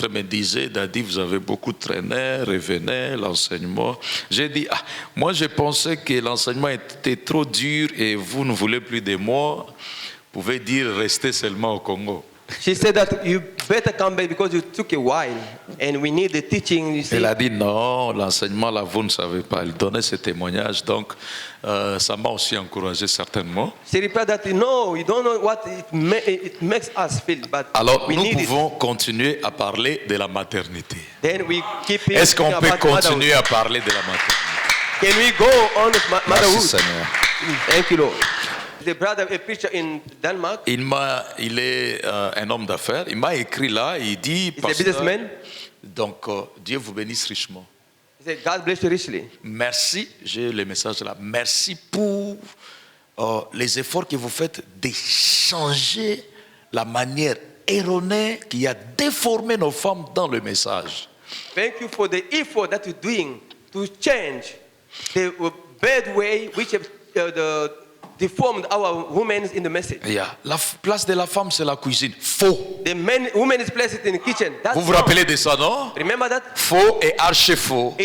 l'autre me disait, Daddy, vous avez beaucoup traîné, revenez, l'enseignement. J'ai dit, moi je pensais que l'enseignement était trop dur et vous ne voulez plus de moi. Vous pouvez dire, restez seulement au Congo. She said that you better come back because you took a while and we need the teaching. You see. Elle a dit non, l'enseignement là, vous ne savez pas. Elle donnait ce témoignage, donc ça m'a aussi encouragé certainement. She replied that no, you don't know what it makes us feel, but Alors we nous need pouvons continuer à parler de la maternité. Then we keep Est-ce qu'on peut about continuer motherhood. à parler de la maternité? Can we go on with Merci motherhood? Seigneur. Thank you, Lord. The brother, a preacher in Denmark, Il est un homme d'affaires. Il m'a écrit là, il dit, he's a businessman. donc Dieu vous bénisse richement. He said, God bless you richly. Merci, j'ai le message là. Merci pour les efforts que vous faites de changer la manière erronée qui a déformé nos femmes dans le message. Thank you for the effort that you're doing to change the bad way which have deformed our women in the message. Yeah. La place de la femme, c'est la cuisine. Faux. The woman is placed in the kitchen. That's Vous vous wrong. rappelez de ça, non? Remember that? Faux et archi-faux.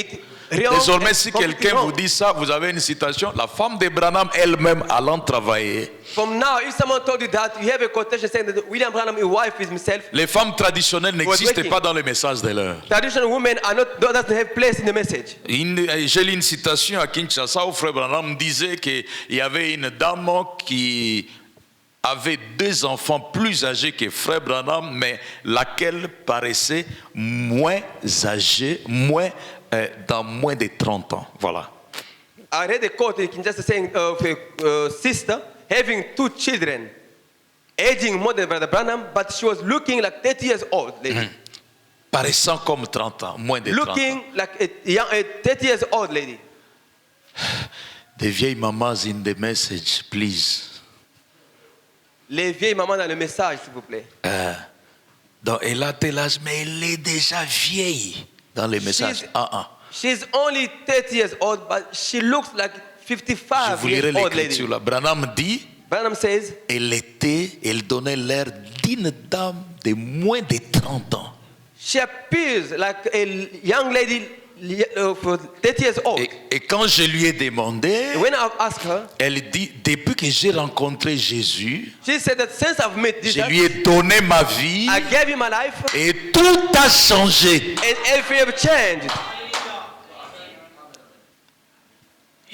Wrong Désormais, and si completely quelqu'un wrong. vous dit ça, vous avez une citation. La femme de Branham elle-même allant travailler. From now, if someone told you that, you have a quotation saying that William Branham, his wife, is himself. Les femmes traditionnelles n'existent working. pas dans le message de l'heure. Traditional women doesn't have place in the message. J'ai lu une citation à Kinshasa où Frère Branham disait qu'il y avait une dame qui avait 2 enfants plus âgés que Frère Branham, mais laquelle paraissait moins âgée, dans moins de 30 ans. Voilà. I read a quote in Kinshasa saying of a sister having 2 children, aging more than Brother Branham, but she was looking like 30 years old lady. Paraissant comme 30 ans, moins de 30 ans. Looking like a 30 years old lady. The vieilles mamas in the message, please. Les vieilles mamans dans le message, s'il vous plaît. Donc elle a tel âge, mais elle est déjà vieille dans les messages. She's only 30 years old, but she looks like Je 55 vous lirai years old lady. l'écriture là. Branham dit, Branham says, elle donnait l'air d'une dame de moins de 30 ans. she appears like a young lady for 30 years old. Et quand je lui ai demandé, When I asked her, elle dit, depuis que j'ai rencontré Jésus, she said that since I've met je Jesus, lui ai donné ma vie I gave him my life et tout a changé. and everything have changed.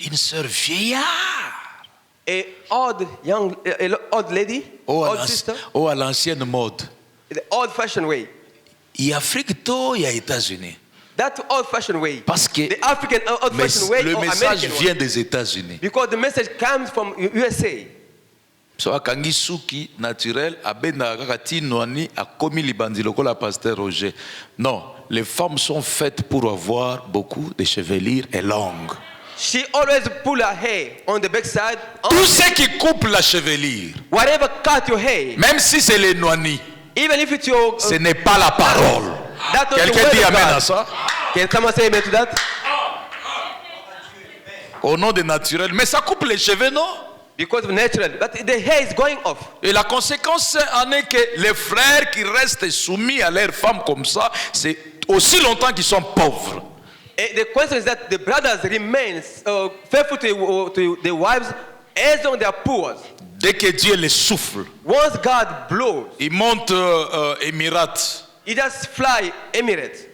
Une sœur vieillard. A old lady, old sister, à l'ancienne mode. the old-fashioned way. Il y a Afrique, il y a États-Unis. That old-fashioned way. Parce que The African old-fashioned way le or message American vient way. des États-Unis. Because the message comes from USA. So akangi suki naturel abenda kaka tinwani akomi libandi lokola pasteur Roger. Non, les femmes sont faites pour avoir beaucoup de chevelure et longues. She always pull her hair on the backside. Tout ce qui coupe la chevelure, Whatever cut your hair, même si c'est les noani, even if it's your ce n'est pas la parole. that's not the Quelqu'un word dit of amen God. à ça? Can someone say amen to that? Au nom de naturel. Mais ça coupe les cheveux, non? Because of natural. But the hair is going off. Et la conséquence en est que les frères qui restent soumis à leurs femmes comme ça, c'est aussi longtemps qu'ils sont pauvres. And the question is that the brothers remain faithful to their wives as long as they are poor. Dès que Dieu les souffle, Once God blows, ils montent Émirats he just fly Emirates.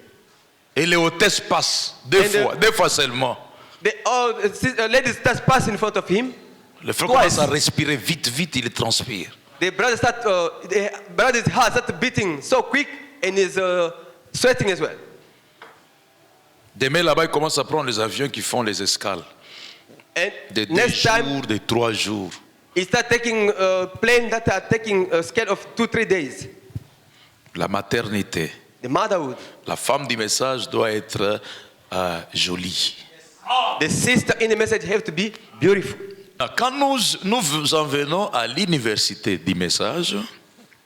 et les hôtesses passent deux fois seulement. The ladies just pass in front of him. Le frère commence à respirer vite, il transpire. The brother's heart starts beating so quick and is sweating as well. Demain là-bas, il commence à prendre les avions qui font les escales. And De 2 next time, jours, de 3 jours. he start taking planes that are taking a scale of 2-3 days. La maternité. The motherhood. La femme du message doit être jolie. The sister in the message have to be beautiful. Quand nous en venons à l'université du message,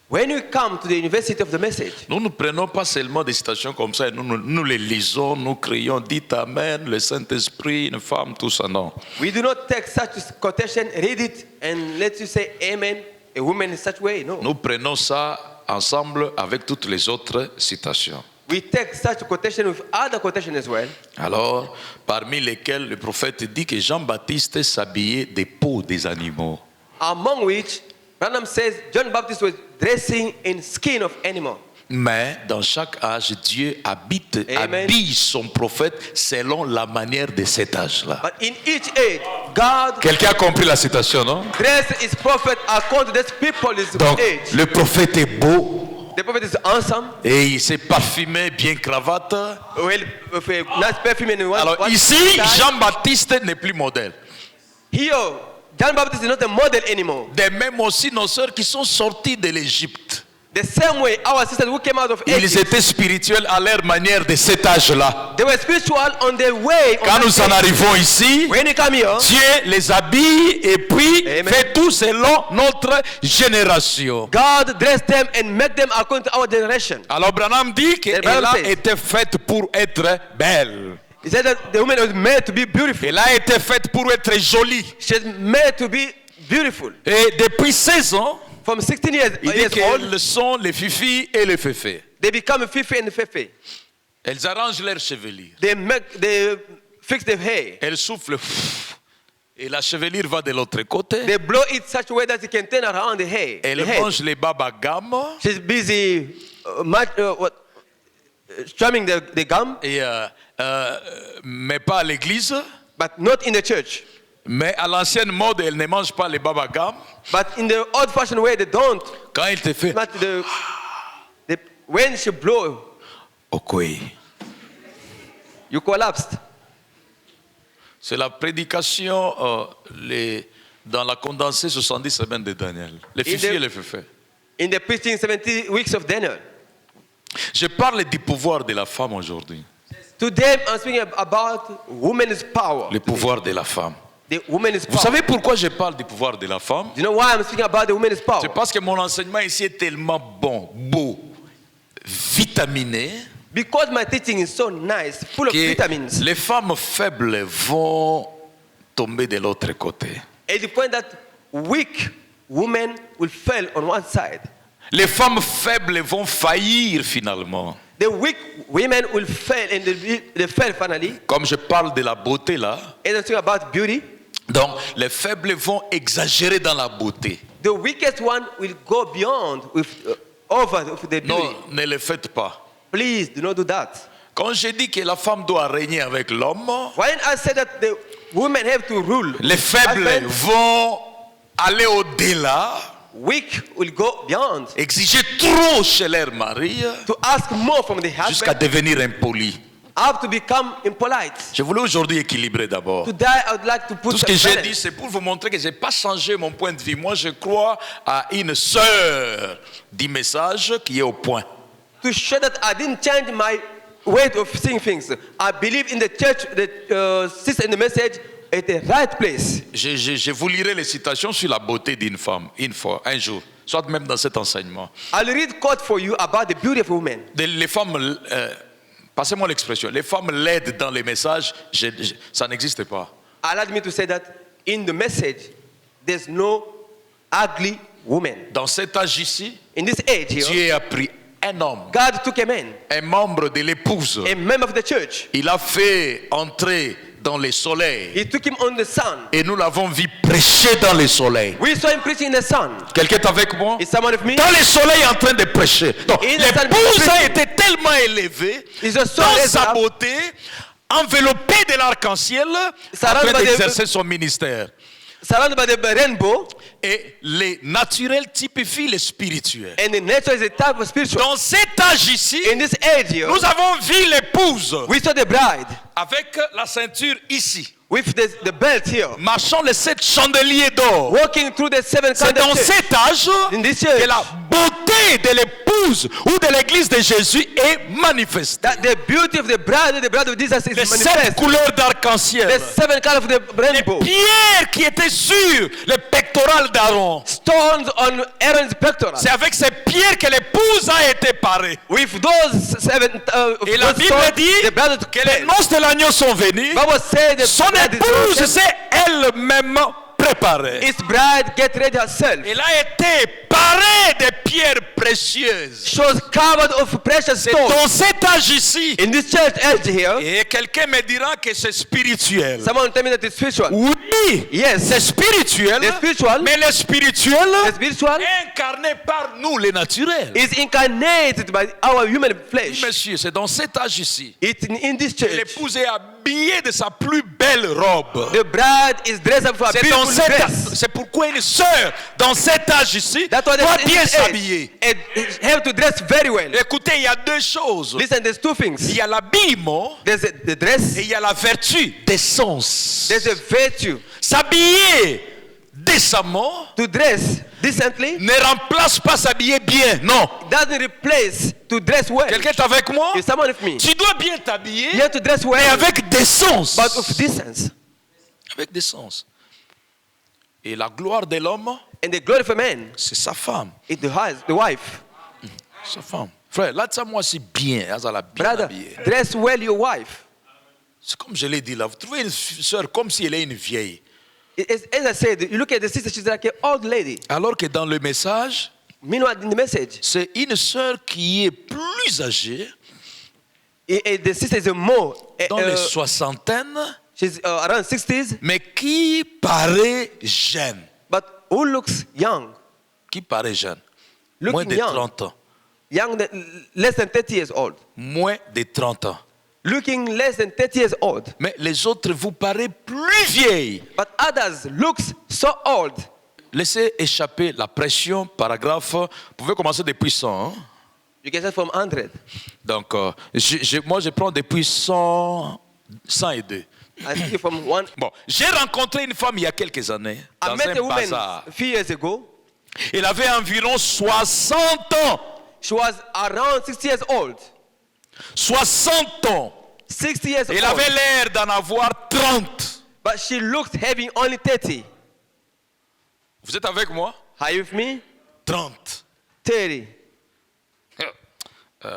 When we come to the university of the message, nous ne prenons pas seulement des citations comme ça et nous les lisons, nous crions, dites Amen, le Saint-Esprit, une femme, tout ça, non. we do not take such quotation, read it, and let you say amen, a woman in such way. No. Nous prenons ça ensemble avec toutes les autres citations. we take such quotation with other quotation as well. Alors, parmi lesquels le prophète dit que Jean-Baptiste s'habillait des peaux des animaux. Among which, Branham says John Baptist was dressing in skin of animal. Mais dans chaque âge, Dieu Amen. habille son prophète selon la manière de cet âge-là. But in each age, God Quelqu'un a compris la citation, non? dressed his prophet according to this people's Donc, age. le prophète est beau The prophet is handsome, et il s'est parfumé, bien cravate. well, with a nice perfume and one. Alors ici, Jean-Baptiste n'est plus modèle. Here, John Baptist is not a model anymore. De même aussi nos sœurs qui sont sorties de l'Égypte. The same way our sisters who came out of Ils Egypt, étaient spirituels à leur manière de cet âge-là. they were spiritual on their way. Quand nous en arrivons ici, When you come here, Dieu les habille et puis Amen. fait tout selon notre génération. God dressed them and made them according to our generation. Alors Branham dit qu'elle Branham a says- été faite pour être belle. He said that the woman was made to be beautiful. Elle a été faite pour être jolie. She's made to be beautiful. Et depuis 16 ans, From 16 years, il dit years old, qu'elles sont les fifis et les féfés. they become fifi and fefe. Elles arrangent leur chevelure. They fix their hair. Elles soufflent. Et la chevelure va de l'autre côté. They blow it such a way that you can turn around the hair. Elle the head. mange les babagam. She's busy strumming the gum, Et, mais pas à l'église. but not in the church. Mais à l'ancienne mode, elle ne mange pas les babagam. But in the old-fashioned way, they don't. Quand elle te fait. But when she blow, Ok. you collapsed. C'est la prédication dans la condensée 70 semaines de Daniel. Les fifis et les féfés. In the preaching 70 weeks of Daniel. Je parle du pouvoir de la femme aujourd'hui. Today, I'm speaking about women's power. Le pouvoir de la femme. The women's Vous power. savez pourquoi je parle du pouvoir de la femme? Do you know why I'm speaking about the women's power? C'est parce que mon enseignement ici est tellement bon, beau, vitaminé, Because my teaching is so nice, full of que vitamins. les femmes faibles vont tomber de l'autre côté. At the point that weak women will fail on one side. Les femmes faibles vont faillir finalement. The weak women will fail and they fail finally. Comme je parle de la beauté là, And I'm talking about beauty. donc les faibles vont exagérer dans la beauté. The weakest one will go beyond over with the beauty. Non, ne le faites pas. Please do not do that. Quand je dis que la femme doit régner avec l'homme, When I say that the women have to rule, les faibles husband, vont aller au-delà, weak will go beyond exiger trop chez leur mari, to ask more from the jusqu'à husband, devenir impoli. have to become impolite. Je voulais aujourd'hui équilibrer d'abord. Today, I would like to put Tout ce que j'ai balance. dit, c'est pour vous montrer que je n'ai pas changé mon point de vue. Moi, je crois à une sœur du message qui est au point. To show that I didn't change my way of seeing things. I believe in the church, the sister in the message at the right place. Je vous lirai les citations sur la beauté d'une femme, une fois, un jour, soit même dans cet enseignement. I'll read quote for you about the beauty of women. Les femmes, passez-moi l'expression, les femmes laides dans les messages, ça n'existe pas. Allow me to say that in the message, there's no ugly woman. Dans cet âge ici, In this age here, Dieu a pris un homme, God took a man, un membre de l'épouse. a member of the church. Il a fait entrer dans le soleil. He took him on the sun. Et nous l'avons vu prêcher dans le soleil. We saw him preaching in the sun. Quelqu'un est avec moi? Is someone with me? Dans le soleil en train de prêcher. Donc, In the sun, l'épouse a preaching. été tellement élevée Is the sun dans raised sa up, beauté, enveloppée de l'arc-en-ciel, en Surrounded train by the- d'exercer son ministère. surrounded by the rainbow, Et les naturels typifient les spirituels. and the nature is a type of spiritual. Dans cet âge ici, In this age here, nous avons vu l'épouse we saw the bride avec la ceinture ici, with the belt here, marchant les 7 chandeliers d'or. walking through the seven C'est dans candlesticks. cet âge In this church, que la beauté de l'épouse ou de l'église de Jésus est manifestée. that the beauty of the bride of Jesus is Les 7 manifest. couleurs d'arc-en-ciel. The seven colors of the rainbow. Pierres qui étaient sur le pectoral d'Aaron. Stones on Aaron's pectoral. C'est avec ces pierres que l'épouse a été parée. With those seven, Et la those Bible stones, dit the bride que les noces de l'agneau sont venues. Bible said the Son bride is épouse chosen. s'est elle-même prêtée. préparée. His bride get ready herself. Elle a été parée des pierres précieuses. She was covered of precious C'est stones. dans cet âge ici. In this church age here, Et quelqu'un me dira que c'est spirituel. someone tell me that it's spiritual. Oui, Yes. c'est spirituel. The spiritual, Mais le spirituel the spiritual est incarné par nous, les naturels. is incarnated by our human flesh. Monsieur, c'est dans cet âge ici. It's in this que church. l'épouse est habillée de sa plus belle robe. The bride is dressed up for a C'est dans beautiful cet dress. c'est pourquoi une sœur dans cet âge ici That's why doit in bien this age, s'habiller. it have to dress very well. Écoutez, il y a deux choses. Listen, there's two Il things. y a l'habillement There's the dress, et il y a la vertu d'essence. there's a virtue. S'habiller décemment To dress decently ne remplace pas s'habiller bien. Non. doesn't replace to dress well. Quelqu'un est avec moi? Is someone with me? Tu dois bien t'habiller, You have to dress mais well, avec décence. but of decence. Avec décence. Et la gloire de l'homme, And the glory for man c'est sa femme. is the wife. Sa femme. Frère, là, ça, moi, c'est bien. Elle a bien Brother, habillée. dress well your wife. C'est comme je l'ai dit là. Vous trouvez une soeur comme si elle est une vieille. As I said, you look at the sister, she's like an old lady. Alors que dans le message, Meanwhile, in the message, c'est une sœur qui est plus âgée, the sister is a more, dans les soixantaines, she's around 60s, mais qui paraît jeune. but who looks young. Qui paraît jeune. Looking Moins de young. 30 ans. Young, less than 30 years old. Moins de 30 ans. Looking less than 30 years old. Mais les autres vous paraissent plus vieilles. But others looks so old. Laissez échapper la pression, paragraphe. Vous pouvez commencer depuis 100. Hein? You can start from 100. Donc, moi, je prends depuis 102. I see from one. Bon, j'ai rencontré une femme il y a quelques années I dans met un a woman bazar. a few years ago. Elle avait environ 60 ans. She was around 60 years old. 60 ans. 60 years Elle old. avait l'air d'en avoir 30. But she looked having only 30. Vous êtes avec moi? Are you with me? 30. 30.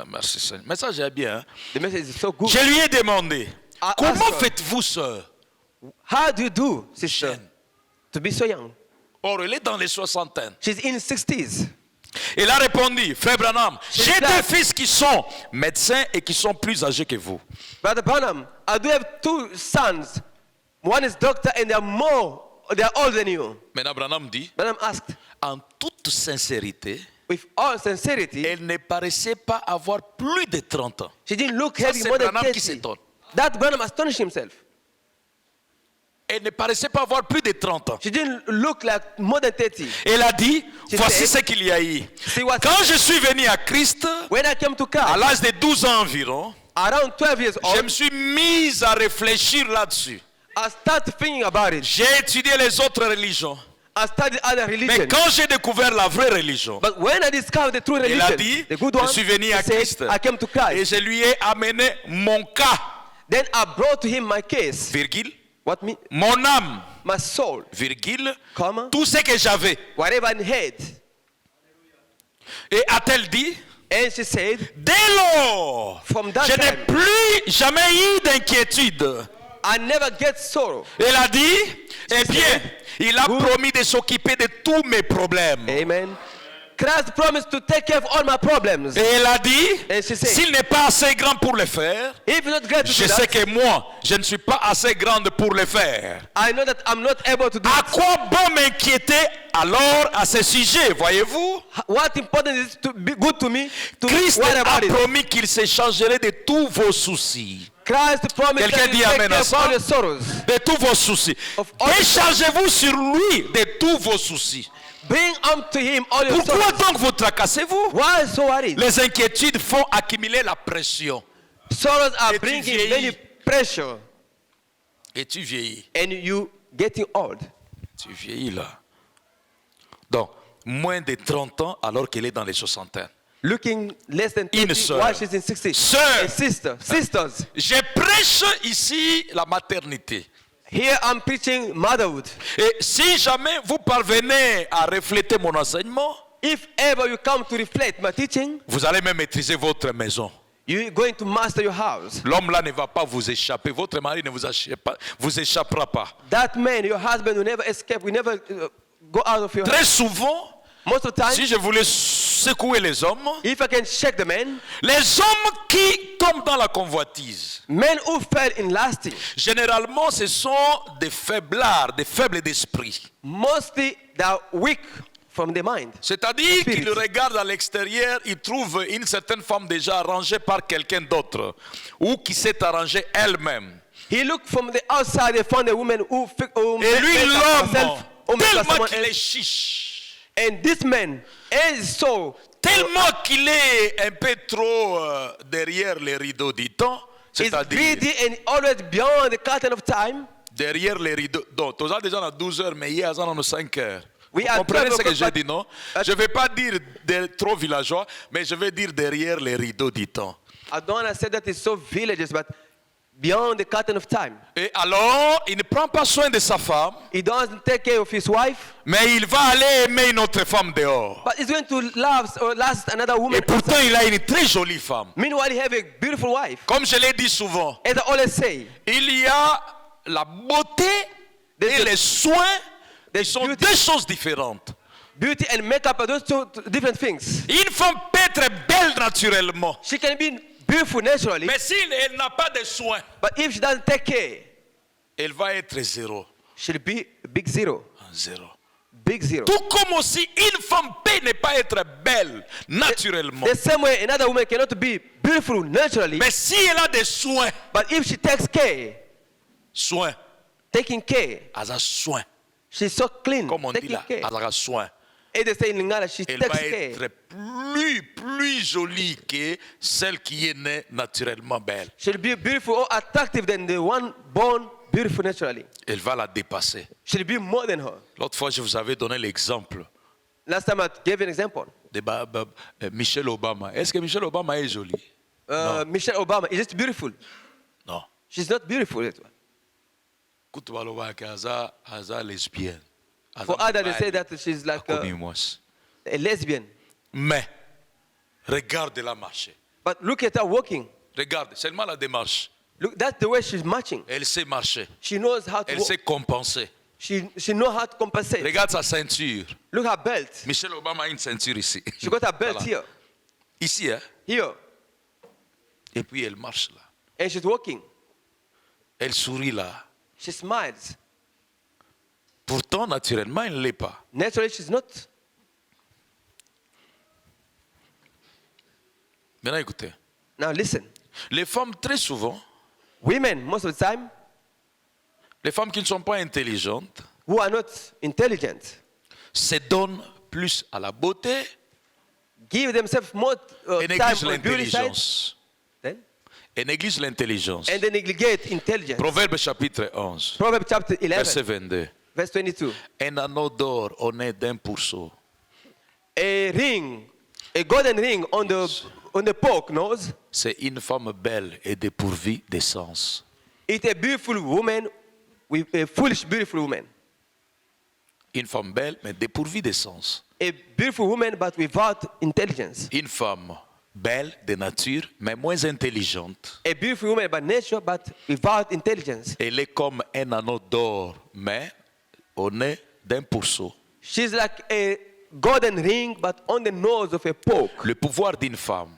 Merci Seigneur. Le message est bien. Hein? The message is so good. Je lui ai demandé, I comment asked her, faites-vous, sœur? how do you do, sister, Jeune. to be so young? Or, elle est dans les soixantaines. She's in 60s. Elle a répondu, frère Branham, C'est j'ai ça. deux fils qui sont médecins et qui sont plus âgés que vous. Brother Branham, I do have two sons. One is doctor and they are older than you. Maintenant, Branham dit, Branham asked, en toute sincérité, with all sincerity, elle ne paraissait pas avoir plus de 30 ans. she didn't look Ça, having c'est more than Branham qui 30. s'étonne. That Branham astonished himself. Elle ne paraissait pas avoir plus de 30 ans. She didn't look like more than 30. Elle a dit, She voici said, ce qu'il y a eu. See what- Quand je suis venu à Christ, When I came to à Christ, l'âge de 12 ans environ, around 12 years je old, me suis mise à réfléchir là-dessus. I started thinking about it. J'ai étudié les autres religions. I studied other Mais religions. quand j'ai découvert la vraie religion, But when I discovered the true il a religion, dit, the good je one, suis venu à he said, Christ I came to et Christ. je lui ai amené mon cas, Then I brought to him my case. virgule, What me? mon âme, My soul, virgule, comma, tout ce que j'avais. whatever I had. Et a-t-elle dit, And she said, dès lors, From that je n'ai time, plus jamais eu d'inquiétude. I never get sorrow. Elle a dit, eh bien, said, il a Good. promis de s'occuper de tous mes problèmes. Amen. Christ promised to take care of all my problems. Et elle a dit, And she said, s'il n'est pas assez grand pour le faire, if you're not glad to je do sais that, que moi, je ne suis pas assez grande pour le faire. I know that I'm not able to do À it. quoi bon m'inquiéter alors à ce sujet, voyez-vous? What important is to be good to me to Christ worry a about it. promis qu'il se chargerait de tous vos soucis. Christ promised Quelqu'un that he dit will take amen care à of ça? all your sorrows. De tous vos soucis. Of all your Déchargez-vous sur lui de tous vos soucis. Bring unto him all your Pourquoi sorrows. donc vous tracassez-vous? Why so worried? Les inquiétudes font accumuler la pression. Sorrows are Et tu bringing vieillis. many pressure, Et tu vieillis. and you getting old. Tu vieillis là. Donc, moins de 30 ans alors qu'elle est dans les soixantaines. Looking less than Une 30 sœur. while she's in 60. Sœur. A sister, sisters. Je prêche ici la maternité. Here I'm preaching motherhood. Et si jamais vous parvenez à refléter mon enseignement, If ever you come to reflect my teaching, vous allez même maîtriser votre maison. You're going to master your house. L'homme là ne va pas vous échapper. Votre mari ne vous échappera pas. That man, your husband, will never escape. Will never go out of your house. Très souvent, Most of the time, si je voulais secouer les hommes, if I can shake the men, les hommes qui tombent dans la convoitise, men who fell in lasting, généralement ce sont des faiblards, des faibles d'esprit. mostly they are weak from the mind. C'est-à-dire Spirit. qu'ils regardent à l'extérieur, ils trouvent une certaine femme déjà arrangée par quelqu'un d'autre ou qui s'est arrangée elle-même. He looked from the outside, they found a woman who Et lui, made l'homme, herself, who made tellement someone qu'il est else. chiche, And this man is so tellement qu'il est un peu trop derrière les rideaux du temps, is c'est-à-dire greedy and always beyond the curtain of time. derrière les rideaux. Donc, tu as déjà dans 12 heures, mais hier, on a 5 heures. We Vous are comprenez ce que 12 j'ai dit, non? Je ne vais pas dire trop villageois, mais je vais dire derrière les rideaux du temps. I don't want to say that it's so villages, but beyond the curtain of time. Et alors, il ne prend pas soin de sa femme, He doesn't take care of his wife, mais il va aller aimer une autre femme dehors. but he's going to love or last another woman. Et pourtant, il a une très jolie femme. Meanwhile, he have a beautiful wife. Comme je l'ai dit souvent, As I always say, il y a la beauté et les soins, the qui sont beauty, deux choses différentes. beauty and makeup are those two different things. Une femme peut être belle naturellement, She can be beautiful naturally, mais si elle n'a pas de soins, but if she doesn't take care, elle va être zéro. she'll be a big zero. Zéro. Big zero. Tout comme aussi une femme peut ne pas être belle naturellement, The same way another woman cannot be beautiful naturally, mais si elle a des soins, but if she takes care, soins, taking care, elle a soin, she's so clean, comme on dit taking là, care. elle a soin. As they say in Lingala, she Elle takes va care. être plus jolie que celle qui est née naturellement belle. She'll be beautiful or attractive than the one born beautiful naturally. Elle va la dépasser. She'll be more than her. L'autre fois, je vous avais donné l'exemple Last time I gave an example. de Michelle Obama. Est-ce que Michelle Obama est jolie? Michelle Obama is just beautiful. Non. She's not beautiful. That one. Écoute, aza lesbienne. For others, they say that she's like a lesbian. Mais, regarde la marche. But look at her walking. Regarde, seulement la démarche. Look, that's the way she's marching. Elle sait marcher. She knows how to Elle walk. sait compenser. She knows how to compensate. Regarde sa ceinture. Look her belt. Michelle Obama a une ceinture ici. She got her belt Voilà. here. Ici, hein? Here. Et puis elle marche là. And she's walking. Elle sourit là. She smiles. Pourtant, naturellement, elle ne l'est pas. Naturally, she's not. Maintenant, écoutez. Now listen. Les femmes, très souvent, Women, most of the time, les femmes qui ne sont pas intelligentes, who are not intelligent, se donnent plus à la beauté give themselves more et time négligent on beauty side, l'intelligence. then, Et négligent l'intelligence. and they negligent intelligence. Proverbe chapitre 11, Proverbs chapter 11, verset 22. verse 22. Un anneau d'or orné d'un pourceau A ring, a golden ring on the poke nose, c'est une femme belle et dépourvue de sens. it's a beautiful woman with a foolish beautiful woman. Une femme belle, mais dépourvue de sens. A beautiful woman but without intelligence. Une femme belle de nature, mais moins intelligente. A beautiful woman by nature but without intelligence. Elle est comme un anneau d'or, mais orné d'un pourceau. She's like a golden ring but on the nose of a poke. Le pouvoir d'une femme.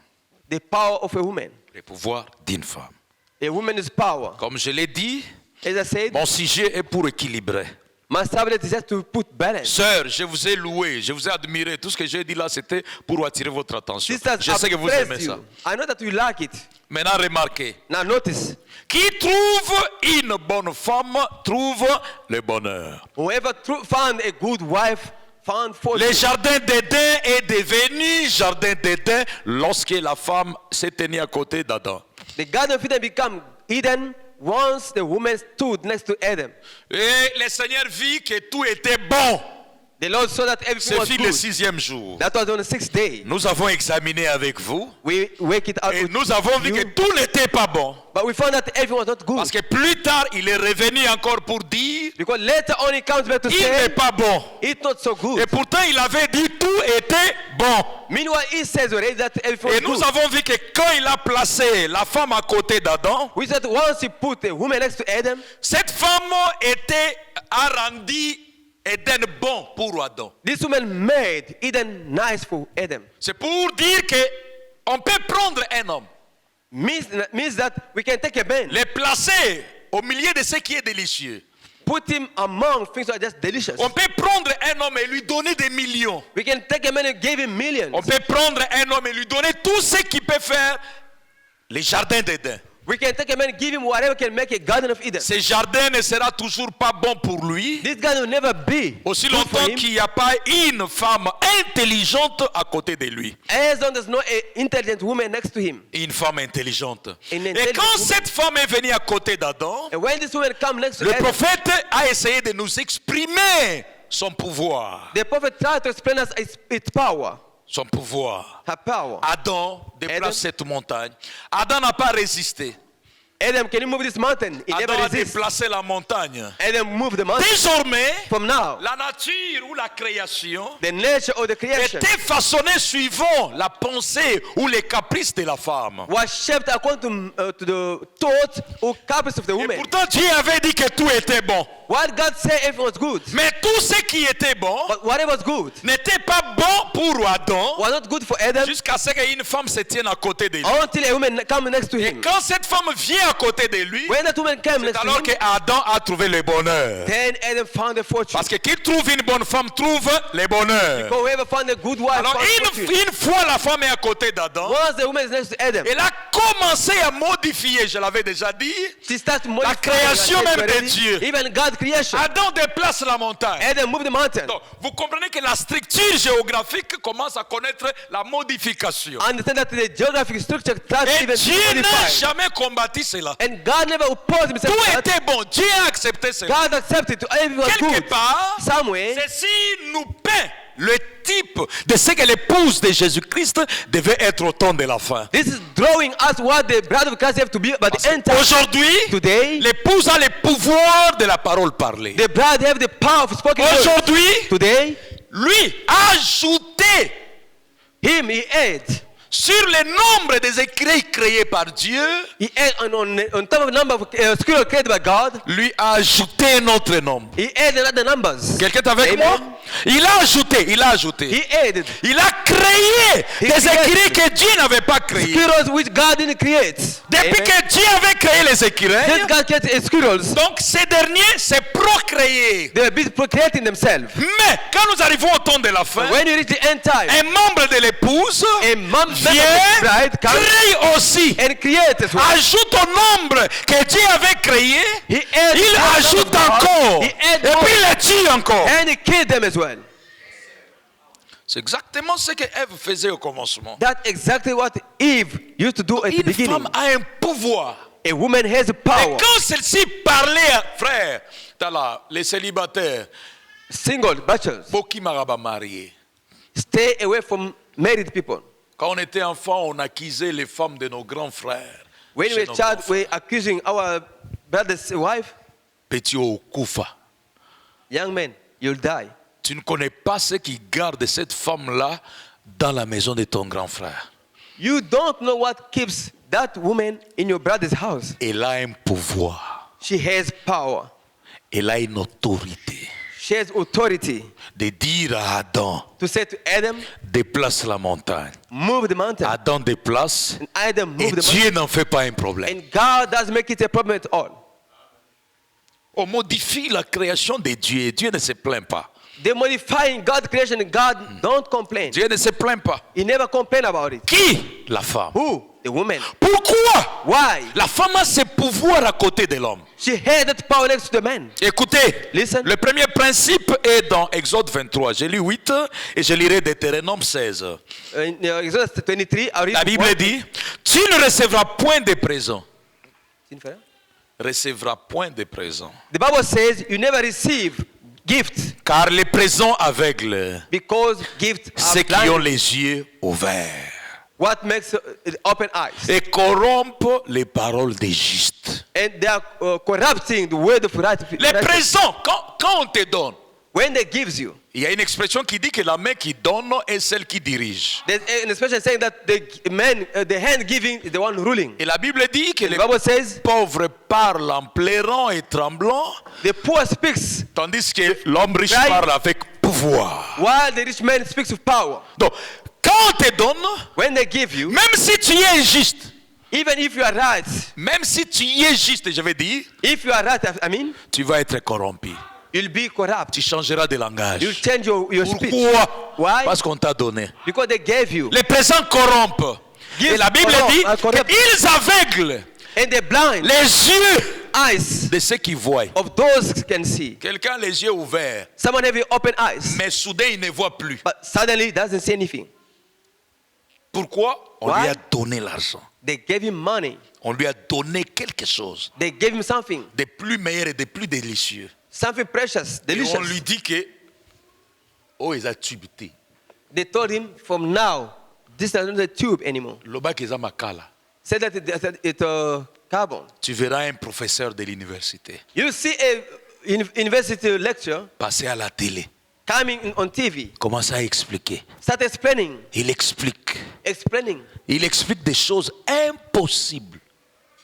The power of a woman. Le pouvoir d'une femme. A woman's power. Comme je l'ai dit, As I said, mon sujet est pour équilibrer. my subject is just to put balance. Sœur, je vous ai loué, je vous ai admiré. Tout ce que j'ai dit là, c'était pour attirer votre attention. Sisters, Je sais que I've vous aimez praised ça. you. I know that you like it. Maintenant, remarquez. Now notice, Qui trouve une bonne femme trouve le bonheur. whoever found a good wife found Le fortune. jardin d'Éden est devenu jardin d'Éden lorsque la femme s'est tenue à côté d'Adam. The Garden of Eden became Eden once the woman stood next to Adam. Et le Seigneur vit que tout était bon. The Lord saw that everything C'est was fini le good. 6e jour. That was on the 6th day. Nous avons examiné avec vous We work it out et with nous avons vu you, que tout n'était pas bon. but we found that everything was not good. Parce que plus tard, il est revenu encore pour dire Because later on he comes back to il n'est say, pas bon. it's not so good. Et pourtant, il avait dit tout tout était bon. Meanwhile, he says already that everything Et was nous good. avons vu que quand il a placé la femme à côté d'Adam, We said once he put a woman next to Adam, cette femme a rendu Éden bon pour Adam. this woman made Eden nice for Adam. C'est pour dire que on peut prendre un homme, Means that we can take a man, le placer au milieu de ce qui est délicieux. put him among things that are just delicious. On peut prendre un homme et lui donner des millions. We can take a man and give him millions. On peut prendre un homme et lui donner tout ce qu'il peut faire les jardins d'Éden. We can take a man and give him whatever can make a garden of Eden. Ce jardin ne sera toujours pas bon pour lui. This garden will never be Aussi good for longtemps him qu'il n'y a pas une femme intelligente à côté de lui. as long as there's no intelligent woman next to him. Une femme intelligente. Une Et intelligent quand woman. cette femme est venue à côté d'Adam, And when this woman comes next to le Adam, prophète a essayé de nous exprimer son pouvoir. the prophet tried to explain us its power, Son pouvoir. her power. Adam déplace Adam. cette montagne. Adam n'a pas résisté. Adam, can you move this mountain? He never Adam a resists. déplacé la montagne. Adam moved the mountain. Désormais, From now, la nature ou la création the nature of the creation était façonnée suivant la pensée ou les caprices de la femme. was shaped according to the thought or caprice of the Et woman. pourtant, Dieu avait dit que tout était bon. What God said, everything was good. Mais tout ce qui était bon But whatever was good n'était pas bon pour Adam was not good for Adam jusqu'à ce qu'une femme se tienne à côté de lui. until a woman come next to Et him. quand cette femme vient à côté de lui, When that woman came c'est next to alors him, que Adam a trouvé le bonheur. then Adam found a fortune. Parce que qui trouve une bonne femme trouve le bonheur. Whoever found a good wife Alors found fortune. une fois la femme est à côté d'Adam, Once the woman is next to Adam, elle a commencé à modifier, je l'avais déjà dit, she starts modifying création like I said même de already. Dieu. Even God creation. Adam déplace la montagne. Adam moved the mountain. Donc, vous comprenez que la structure géographique commence à connaître la modification. Understand that the geographic structure starts Et even Dieu to n'a modify. jamais combattu cela. And God never opposed himself Tout to that. était bon. Dieu a accepté cela. God accepted to everything was Quelque good. part, Somewhere, ceci nous peint le type de ce que l'épouse de Jésus-Christ devait être au temps de la fin. this is drawing us what the bride of Christ have to be by the end time. Aujourd'hui, Today, l'épouse a le pouvoir de la parole parlée. the bride have the power of spoken word. Aujourd'hui, Today, lui a ajouté him, he ate. sur le nombre des écrits créés par Dieu, He ate on top of the number of scriptures created by God. lui a ajouté un autre nombre. He added other numbers. Quelqu'un est avec Amen. moi? Il a ajouté. He added Il a créé He des created. écrits que Dieu n'avait pas créés. scriptures which God didn't create. Depuis Amen. que Dieu avait créé les écrits, Since God created scriptures, donc ces derniers s'est procréé. they were busy procreating themselves. Mais quand nous arrivons au temps de la fin, When you reach the end time, un membre de l'épouse a member of the vient, bride comes crée aussi, and creates as well. ajoute au nombre que Dieu avait créé, He adds il more ajoute number of God. encore, He adds et more. puis il les tue encore. And he killed them as well. C'est exactement ce que Ève faisait au commencement. That's exactly what Eve used to do at the Une beginning. femme a un pouvoir. A woman has Et power. quand celle-ci parlait, frère, t'as là, les célibataires, Single, bachelors, beaucoup maraba mariés. stay away from married people. Quand on était enfant, on accusait les femmes de nos grands frères. When chez we were nos child, grands frères. we're accusing our brother's wife. Petit au Koufa. Young man, you'll die. Tu ne connais pas ce qui garde cette femme-là dans la maison de ton grand frère. You don't know what keeps that woman in your brother's house. Elle a un pouvoir. She has power. Elle a une autorité. She has authority De dire à Adam, to say to Adam, déplace la montagne. move the mountain. Adam déplace And Adam et move the mountain. Dieu n'en fait pas un problème. And God doesn't make it a problem at all. On modifie la création de Dieu et Dieu ne se plaint pas. They're modifying God's creation and God don't complain. Dieu ne se plaint pas. He never complained about it. Qui? La femme. Who? The woman. Pourquoi? Why? La femme a ses pouvoirs à côté de l'homme. She had that power next to the man. Écoutez, Listen. le premier principe est dans Exode 23. J'ai lu 8 et je lirai Deutéronome 16. In Exodus 23, I read La Bible dit, tu ne recevras point de présent. Recevras point de présent. The Bible says you never receive gifts Car les présents aveugles, because gifts ceux are qui ont blind. les yeux ouverts, What makes open eyes? et corrompent les paroles des justes. And they are corrupting the word of right. Les présents, quand on te donne, When they gives you, Il y a une expression qui dit que la main qui donne est celle qui dirige. There's an expression saying that the hand giving is the one ruling. Et la Bible dit que The les Bible says pauvres parlent en pleurant et tremblant, the poor speaks tandis que l'homme riche Right. parle avec pouvoir. while the rich man speaks with power. Donc, quand on te donne, When they give you, même si tu es injuste, even if you are right, même si tu es juste, je vais dire, if you are right, I mean, tu vas être corrompu. you'll be corrupt. Tu changeras de langage. You'll change your speech. Pourquoi? Why? Parce qu'on t'a donné. Because they gave you. Les présents corrompent. Give Et la Bible corrupt, dit corrupt. qu'ils aveuglent And they blind les yeux eyes de ceux qui voient. of those who can see. Quelqu'un a les yeux ouverts, Someone having open eyes, mais soudain il ne voit plus. but suddenly doesn't see anything. Pourquoi? On Why? lui a donné l'argent. They gave him money. On lui a donné quelque chose They gave him something, de plus meilleur et de plus délicieux. something precious, Et on delicious. lui dit que, oh, ils ont tubuté. They told him, from now, this is not a tube anymore. Loba keza makala. Said that it's carbon. Tu verras un professeur de l'université You see a university lecture passer à la télé, coming on TV, commencer à expliquer. start explaining, Il explique. explaining, Il explique des choses impossibles.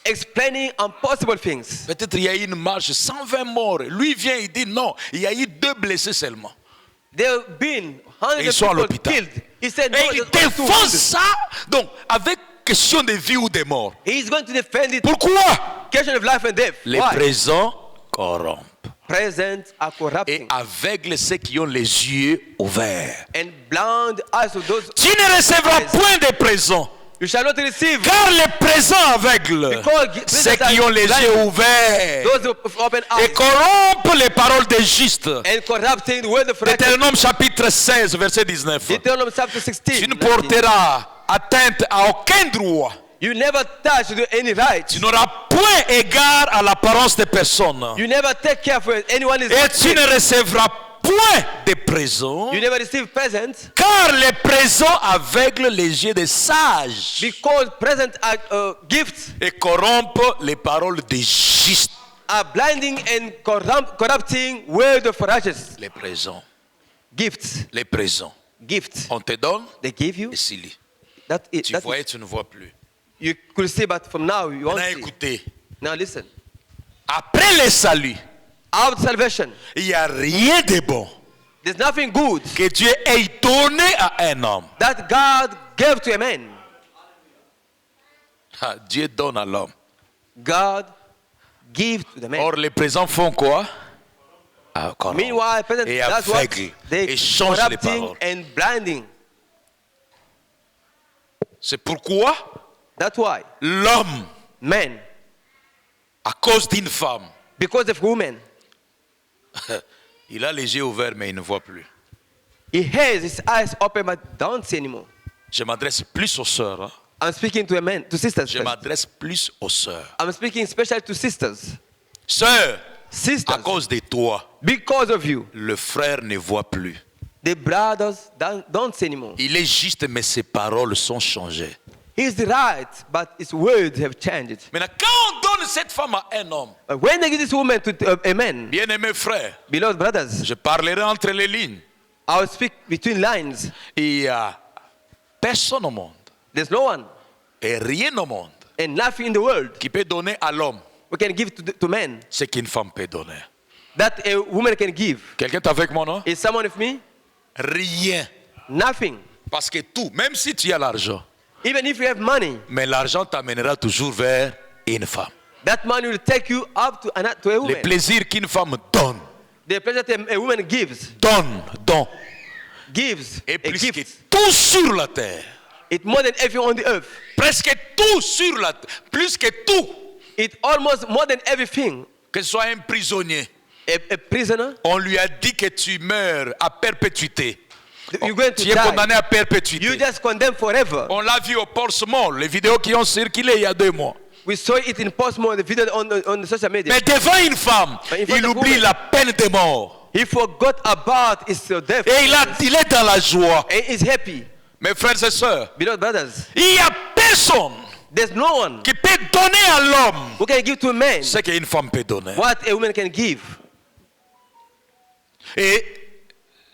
explaining impossible things. Peut-être il y a eu une marche, 120 morts. Lui vient, il dit non, il y a eu 2 blessés seulement. There have been Et ils hundreds sont à of people l'hôpital. killed. He said, Et no, il there's only défend 200. ça, donc avec question de vie ou de mort. He's going to defend it. Pourquoi? Question of life and death. Les Why? présents corrompent Present are et corrupting aveuglent ceux qui ont les yeux ouverts. and blind eyes of those. Tu ne recevras point de présents, You shall not receive car les présents aveuglent Because ceux qui ont les yeux ouverts those of open eyes et corrompent les paroles des justes. and corrupting the word of righteousness. Deutéronome chapitre 16, verset 19. Deuteronomy chapter 16. Tu ne 19. porteras atteinte à aucun droit. You never touch any right. Tu n'auras point égard à l'apparence de personne. You never take care for anyone is Et tu ne recevras point de présents, You never receive presents car les présents aveuglent les yeux des sages because presents are gifts et corrompent les paroles des justes. are blinding and corrupting word of righteousness. Les présents, Gifts. les présents. Gifts. On te donne They give you et s'il lit. that. Tu That voyais, tu ne vois plus. you could see, but from now you won't Maintenant see. écoutez, Now listen. après le salut, Out salvation, il n'y a rien de bon there's nothing good que Dieu ait donné à un homme. that God gave to a man. Ah, Dieu donne à l'homme. God gives to the man. Or, les présents font quoi? Ah, corrompent. Meanwhile, present, Et that's what aveuglent. they Et changent les corrupting paroles. and blinding. C'est pourquoi That's why l'homme, men, à cause d'une femme, because of women, il a les yeux ouverts mais il ne voit plus. he has his eyes open but don't see anymore. Je m'adresse plus aux sœurs. Hein. I'm speaking to to sisters. Je first. m'adresse plus aux sœurs. I'm speaking especially to sisters. Sœurs, Sisters, à cause de toi, because of you, le frère ne voit plus. the brothers don't see anymore. Il est juste mais ses paroles sont changées. He's right, but his words have changed. Maintenant, quand on donne cette femme à un homme, When they give this woman to a man, bien-aimé frère, beloved brothers, je parlerai entre les lignes. I'll speak between lines. Il n'y a personne au monde There's no one et rien au monde and nothing in the world qui peut donner à l'homme we can give to men ce qu'une femme peut donner. that a woman can give. Quelqu'un est avec moi, non? Is someone with me? Rien. Nothing. Parce que tout, même si tu as l'argent, Even if you have money, mais l'argent t'amènera toujours vers une femme. that money will take you up to a Les woman. plaisirs qu'une femme donne, The pleasure that a woman gives, et a plus que gift. tout sur la terre, It's more than everything on the earth. presque tout sur la terre, plus que tout, It's almost more than everything. que ce soit un prisonnier, A prisoner, on lui a dit que tu meurs à perpétuité. you're going to Tu es die. condamné à You perpétuité. just condemned forever. On l'a vu au Portsmouth, les vidéos qui ont circulé il y a 2 mois. We saw it in Postmore, the video on the social media. Mais devant une femme, But in front il of oublie woman. la peine de mort. He forgot about his death. Et il est dans la joie. And is happy. Mes frères et sœurs, Beloved brothers, il n'y a personne there's no one qui peut donner à l'homme who can give to a man ce qu'une femme peut donner. what a woman can give. Et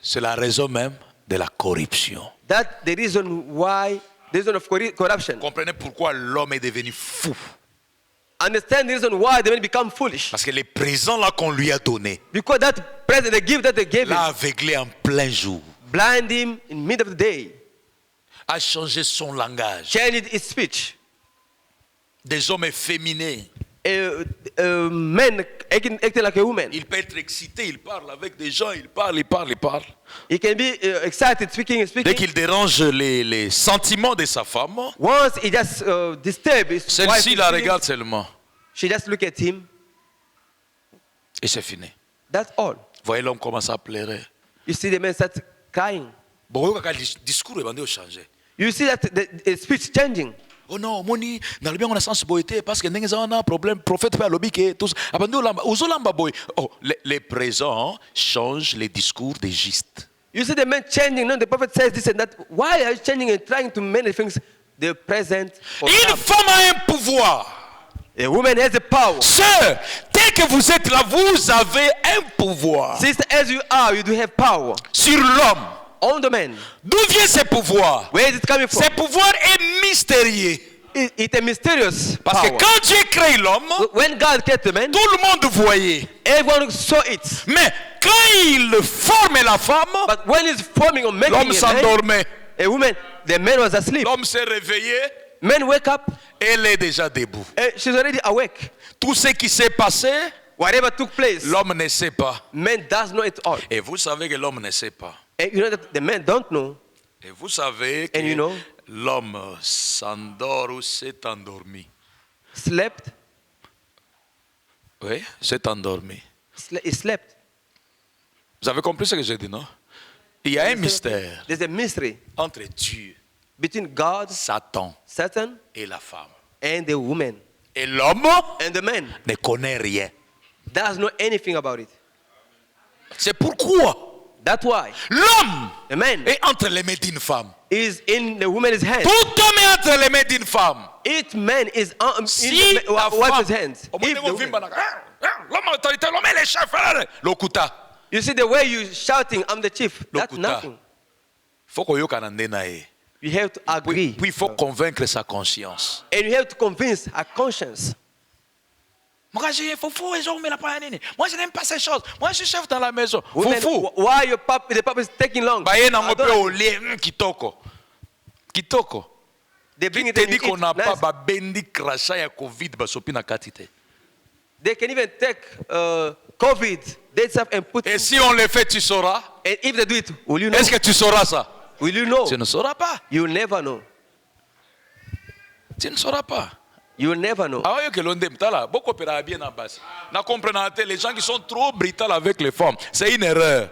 C'est la raison même de la corruption. That's the reason why, the reason of corruption. Comprenez pourquoi l'homme est devenu fou. Understand the reason why the man become foolish. Parce que les présents là qu'on lui a donnés Because that present, the gift that they gave l'a him, aveuglé en plein jour, blind him in mid of the day, a changé son langage. changed his speech. Des hommes efféminés. Men acting like a woman. Il peut être excité, il parle avec des gens, il parle. He can be excited, speaking. Dès qu'il dérange les sentiments de sa femme, Once he just disturbs his celle-ci wife's la feelings, regarde seulement. she just look at him. Et c'est fini. That's all. Voyez l'homme commence à pleurer. You see the man start crying. Bon, quand le discours est bandé au changer. You see that the speech changing. Oh non, moni, dans le bien on a sens boité parce que on a un problème, prophète pas lobby que tous. Oh, les présents changent les discours des gistes. You see the man changing. No, the prophet says this and that. Why are you changing and trying to many things? The present. Une femme a un pouvoir. A woman has a power. Sœur, tel que vous êtes là, vous avez un pouvoir Sister, as you are, you do have power sur l'homme. on the man. D'où vient ce pouvoir? Where is it coming from? Ce pouvoir est mystérieux. It's a mysterious Parce power. que quand Dieu crée l'homme, When God created the man, tout le monde voyait. everyone saw it. Mais quand il forme la femme, But when he's forming or making l'homme a man, s'endormait. a woman, the man was asleep. L'homme s'est réveillé, Men wake up, elle est déjà debout. she's already awake. Tout ce qui s'est passé, Whatever took place, l'homme ne sait pas. man does know it all. Et vous savez que l'homme ne sait pas. And you know that the man don't know. Et vous savez que And you know? l'homme s'endort ou s'est endormi. Slept, Oui, s'est endormi. he slept. Vous avez compris ce que j'ai dit, non? Il y a un mystère There's a mystery entre Dieu, between God, Satan Satan, et la femme. and the woman. Et l'homme And the man ne connaît rien. does know anything about it. C'est pourquoi That's why l'homme the man est entre les mains d'une femme. is in the woman's hand. Tout homme est entre les mains d'une femme. Each man is Si in the la wife's femme, hands. au moment If où the vous vivez, woman- l'homme a l'autorité, l'homme est le chef, l'okuta. you see the way you shouting, I'm the chief. That's Lokuta. nothing. Faut qu'on yokana ndenae. You have to agree. Puis il faut convaincre sa conscience. And you have to convince her conscience. Moi, j'ai foufou et j'en mets la panine. Moi, je n'aime pas ces choses. Moi, je suis chef dans la maison. Women, Foufou. why the papa is taking long? Baye na I ngope don't- au lait, kitoko. Kitoko. They bring it Te and dit you qu'on eat. n'a pas Nice. ba bendi crachat ya Covid ba sopi na katite. They can even take COVID, dead stuff and put Et it. si on le fait, tu sauras? And if they do it, will you know? Est-ce que tu sauras ça? Will you know? Tu ne sauras pas. You will never know. Tu ne sauras pas. You will never know. Ah oui, que l'on dit, là, beaucoup opéra bien en bas. Na comprenant les gens qui sont trop brutaux avec les femmes, c'est une erreur.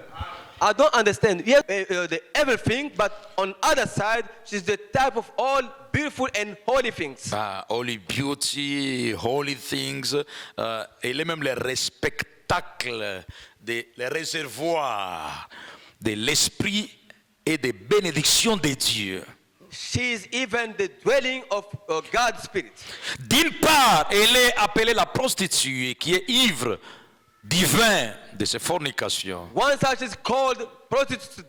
I don't understand. We have the everything, but on other side, she's the type of all beautiful and holy things. Ah, holy beauty, holy things, elle est même le réspectacle, les réservoirs de l'esprit et des bénédictions de Dieu. She's even the dwelling of God's Spirit. D'une part, elle est appelée la prostituée qui est ivre du vin de ses fornications. One side is called prostitute,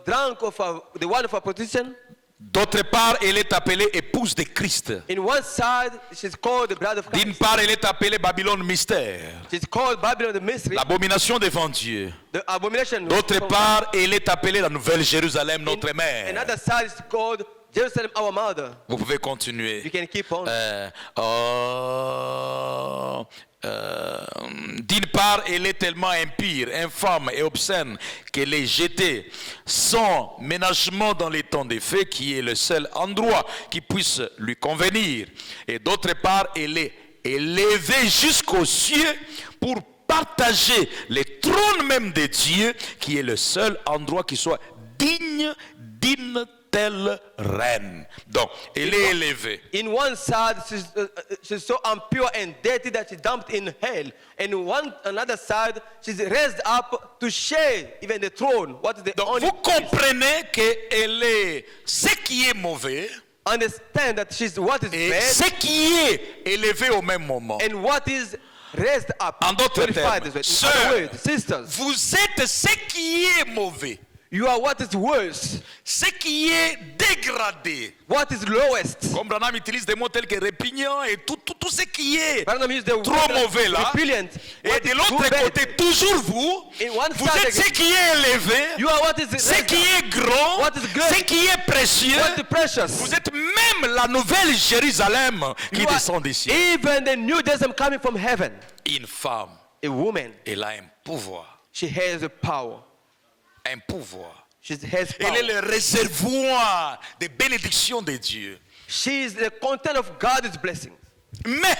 drunk of the wine of a prostitution. D'autre part, elle est appelée épouse de Christ. In one side, she's called the bride of D'une Christ. part, elle est appelée Babylone mystère, She's called Babylon the mystery, l'abomination devant Dieu. the abomination. D'autre part, elle est appelée la nouvelle Jérusalem, notre mère. Another side is called Jerusalem, our mother. Vous pouvez continuer. You can keep on. D'une part, elle est tellement impure, infâme et obscène qu'elle est jetée sans ménagement dans les temps des faits, qui est le seul endroit qui puisse lui convenir. Et d'autre part, elle est élevée jusqu'aux cieux pour partager les trônes même de Dieu, qui est le seul endroit qui soit digne d'une telle reine. Donc, elle est élevée. In one side, she's so impure and dirty that she's dumped in hell. And another side, she's raised up to share even the throne. What is the Donc, only vous comprenez qu'elle est ce qui est mauvais understand that she's what is et bad ce qui est élevé au même moment. and what is raised up. En d'autres Glorified termes, this way. In sœurs, other words, sisters, vous êtes ce qui est mauvais. You are what is worse, Ce qui est dégradé. what is lowest. Comme Branham utilise des mots tels que répugnant et tout ce qui est Branham used the trop word mauvais là. repellent. Et What de is l'autre too bad. côté, toujours vous, In one vous side êtes ce again, qui est élevé, you are what is ce qui est grand, What is great. ce qui est précieux. what is precious. Vous êtes même la nouvelle Jérusalem qui You are descend des cieux. even the New Jerusalem coming from heaven. Une femme, A woman, elle a un pouvoir. she has a power. Un pouvoir. She has Elle est power. le réservoir des bénédictions de Dieu. She is the content of God's blessings. Mais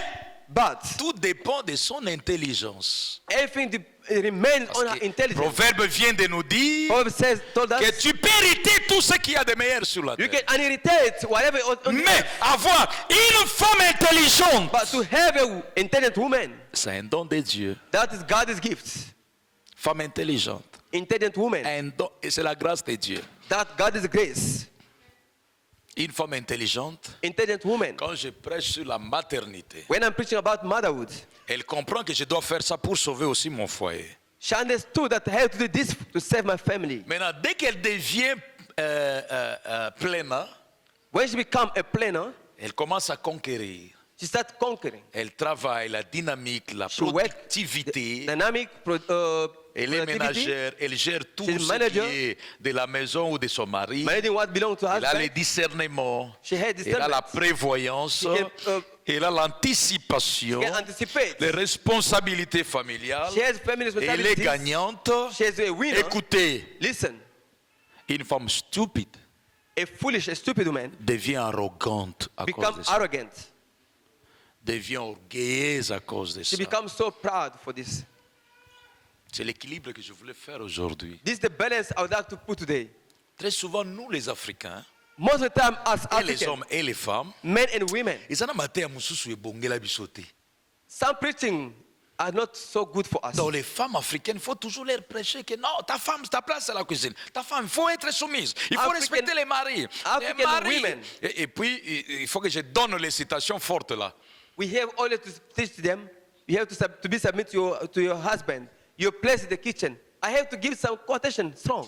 But tout dépend de son intelligence. everything remains on her Parce que intelligence. Proverbe vient de nous dire Proverbs told que us tu peux hériter tout ce qu'il y a de meilleur sur la you terre. can inherit whatever on Mais avoir une femme intelligente, but to have an intelligent woman, c'est un don de Dieu. that is God's gift. Femme intelligente, Intelligent woman, un don, et c'est la grâce de Dieu. that God's grace. Une femme intelligente, Intelligent woman. quand je prêche sur la maternité, When I'm preaching about motherhood, elle comprend que je dois faire ça pour sauver aussi mon foyer. she understood that I have to do this to save my family. Maintenant, dès qu'elle devient pleine, When she becomes a planner, elle commence à conquérir. she starts conquering. Elle travaille, la dynamique, la She works productivité. dynamic Elle est productivity, ménagère, elle gère tout She's ce manager. qui est de la maison ou de son mari. managing what belongs to her Elle a le husband. discernement, She has elle a la discernment. prévoyance, She can, elle a l'anticipation, She can anticipate. les responsabilités familiales. She has family Elle est responsibilities. gagnante. She is a winner. Écoutez, Listen, une femme stupide a foolish, a stupid woman devient arrogante à cause becomes de ça. arrogant. Devient orgueilleuse à cause de She ça. becomes so proud for this. C'est l'équilibre que je voulais faire aujourd'hui. This is the balance I would like to put today. Très souvent, nous les Africains, Most of the time, as et les Africans, hommes et les femmes, men and women, ils en ont maté à Moussoussou et Bongela Bissoté. some preaching are not so good for us. Donc les femmes africaines, il faut toujours leur prêcher que non, ta femme, ta place c'est la cuisine. Ta femme, il faut être soumise. Il faut African- respecter les maris. Les African maris. women. Et puis, il faut que je donne les citations fortes là. We have only to teach them. You have to be submit to your husband. Your place in the kitchen. I have to give some quotation strong.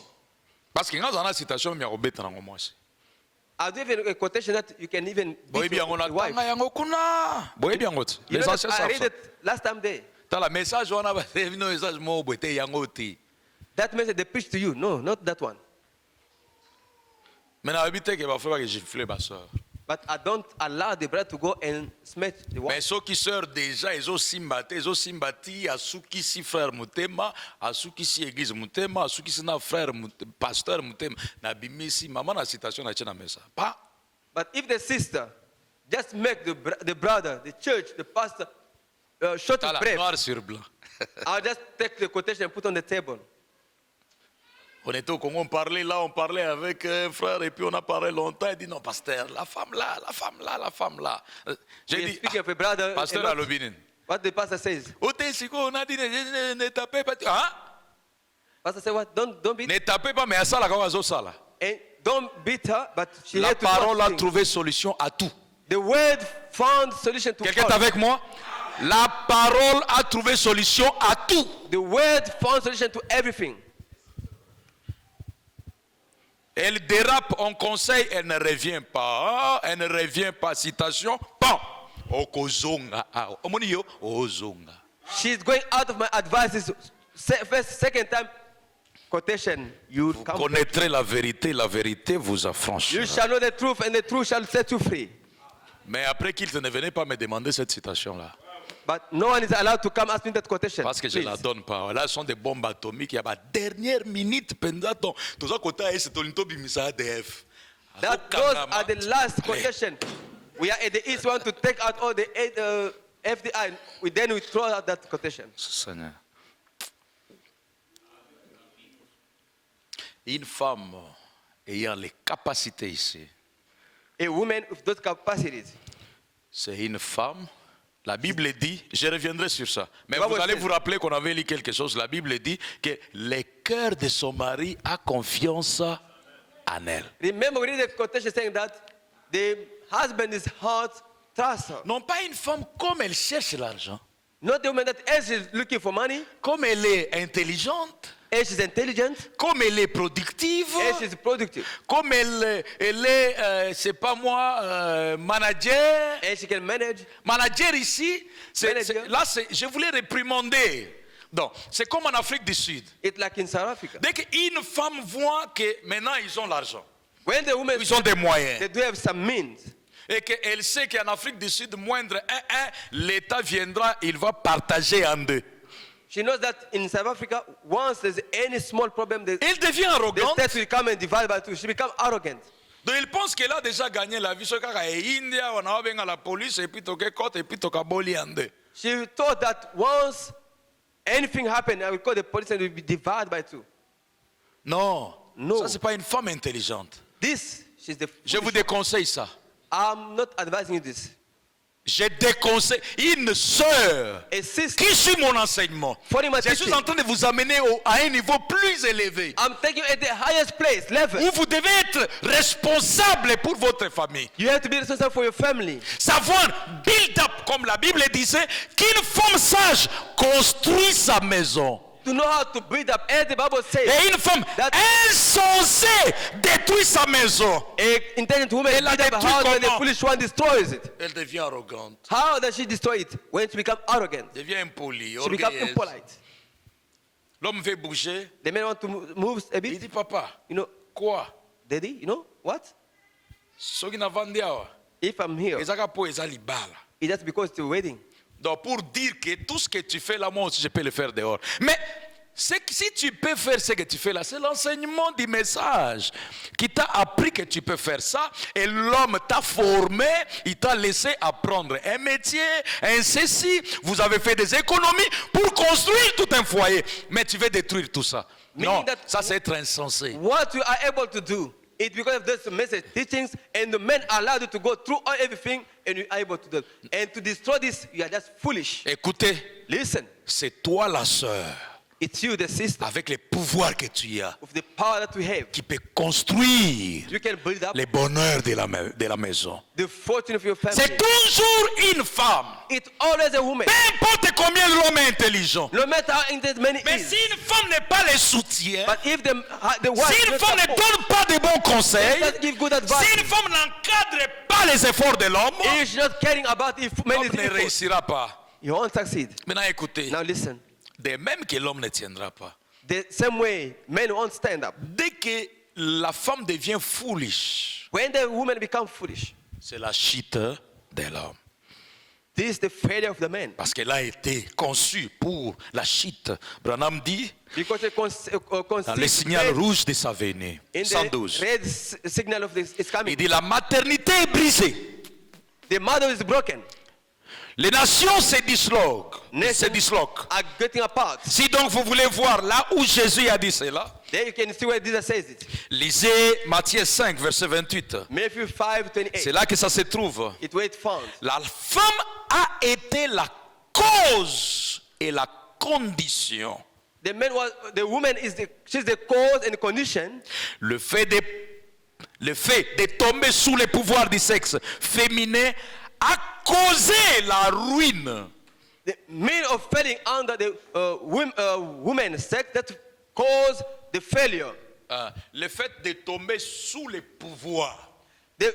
Parce que quand on a citation, il y a obéta dans moi. I'll give you a quotation that you can even Boy beat bien on your a wife. tanga yango kuna. Boy bien got. You Les know anciens that I savent read ça. it last time there. T'as la message on a passé no message mo boité yango ti. That message they preach to you. No, not that one. Maintenant habité que va faire que gifler ma soeur. But I don't allow the brother to go and smash the Mais wife. ceux qui sœurs déjà, ils ont simbati à ceux qui si frère mutema, à ceux qui si église mutema, à ceux qui si na frère pasteur mutema, na bimisi maman na citation na chena mesa. Pas. But if the sister just make the brother, the church, the pastor short T'as of la breath, noir sur blanc. I'll just take the quotation and put on the table. On était au Congo, on parlait avec un frère et puis on a parlé longtemps. Il dit non, pasteur, la femme là, la femme là, la femme là. J'ai We dit, speak of a brother. pasteur a à lot. l'obinin. What the pastor says. On a dit ne tapez pas. Hein? Pastor said what? Don't beat. Ne tapez pas, mais à ça, la quand ça là. And don't beat her, but she La had to do parole a something. trouvé solution à tout. The word found solution to Quelqu'un est all. avec moi? La parole a trouvé solution à tout. The word found solution to everything. Elle dérape en conseil, elle ne revient pas. Elle ne revient pas. Citation. Bon. Okozonga. Omonio. Ozonga. She's going out of my advices. First, second time, quotation. You Vous come. connaîtrez la vérité vous You affranchira. shall know the truth, and the truth shall set you free. Mais après qu'il ne venait pas me demander cette citation-là. But no one is allowed to come ask me that quotation. Parce que je ne la please. donne pas. Là, ce sont des bombes atomiques. Il y a la dernière minute pendant ton. Tous à côté, c'est ton linto bimisa ADF. Those are the last quotation. We are at the east. We want to take out all the FDI. Then we throw out that quotation. Seigneur. Une femme ayant les capacités ici, A woman with those capacities. c'est une femme. La Bible dit, je reviendrai sur ça, mais Bible vous allez says- vous rappeler qu'on avait lu quelque chose. La Bible dit que le cœur de son mari a confiance en elle. Remember, we read the quotation saying that the husband's heart trusts her. Non pas une femme comme elle cherche l'argent, Not the woman that else is looking for money, comme elle est intelligente, and she's intelligent, comme elle est productive, and she's productive, comme elle est, c'est pas moi, manager. and she can manage. Manager ici, Manager. là, je voulais réprimander. Donc, c'est comme en Afrique du Sud. It's like in South Africa. Dès qu'une femme voit que maintenant ils ont l'argent, When the women, ils ont des moyens, they do have some means, et qu'elle sait qu'en Afrique du Sud, moindre l'État viendra, il va partager en deux. she knows that in South Africa, once there's any small problem, the Elle devient the arrogante. state will come and divide by two. She becomes arrogant. Donc il pense qu'elle a déjà gagné la vie. Ce cas est India, on a bien à la police, et puis toqué côte, et puis toqué boli en deux. She thought that once anything happened, I will call the police and it will be divided by two. Non, No. ça c'est pas une femme intelligente. This, she's the. Je vous déconseille ça. I'm not advising you this. Je déconseille une sœur A sister, qui suit mon enseignement. following my Je suis teaching, en train de vous amener à un niveau plus élevé, I'm taking you at the highest place, level. où vous devez être responsable pour votre famille. You have to be responsible for your family. Savoir build up, comme la Bible disait, qu'une femme sage construit sa maison. To know how to build up, as the Bible says. Et une femme That- insensée détruit sa maison. A intelligent woman Elle la build up a détruit house when the comment? foolish one destroys it. Elle devient arrogante, How does she destroy it? When she becomes arrogant, devient impolie, she becomes orgueilleuse. impolite. L'homme veut bouger. The man want to move a Il bit. dit, papa, You know, quoi? Daddy, you know what? Soki na vandi awa, If I'm here, ezaka po eza libala. it's just because it's a wedding. Donc pour dire que tout ce que tu fais là, moi aussi je peux le faire dehors. Mais si tu peux faire ce que tu fais là, c'est l'enseignement du message qui t'a appris que tu peux faire ça. Et l'homme t'a formé, il t'a laissé apprendre un métier, un ceci. Vous avez fait des économies pour construire tout un foyer. Mais tu veux détruire tout ça. Meaning Non, that- ça c'est être insensé. What you are able to do, it's because of this message teachings, and the men allowed you to go through all everything, and you are able to do it. And to destroy this, you are just foolish. Écoutez, Listen, c'est toi la sœur, it's you, the sister, avec les pouvoirs que tu as, with the power that we have. qui peut construire You can build up les bonheurs de la maison. the fortune of your family. C'est toujours une femme. It's always a woman. Peu importe combien l'homme est intelligent. No matter how intelligent man Mais is. si une femme n'est pas le soutien, But if the wife si une doesn't femme ne support, donne pas de bons conseils, doesn't give good advice, si une femme n'encadre pas les efforts de l'homme, if she's not caring about if man l'homme is ne evil, réussira pas. you won't succeed. Maintenant écoutez, Now listen. de même que l'homme ne tiendra pas, The same way, men won't stand up. dès que la femme devient foolish, When the woman becomes foolish, c'est la chute de l'homme. this is the failure of the man. Parce qu'elle a été conçue pour la chute. Branham dit, Because they dans le conceive signal faith rouge de sa venue, in the 112, red signal of this is il coming. dit la maternité est brisée. The mother is broken. Les nations se disloquent. Nations are getting apart. Si donc vous voulez voir là où Jésus a dit cela, There you can see where Jesus says it. lisez Matthieu 5, verset 28. Matthew 5:28. C'est là que ça se trouve. It where it found. La femme a été la cause et la condition. The woman she's the cause and the condition. Le fait de tomber sous le pouvoir du sexe féminin a causé la ruine. The mean of falling under the woman's sex that caused the failure. Le fait de tomber sous le pouvoir The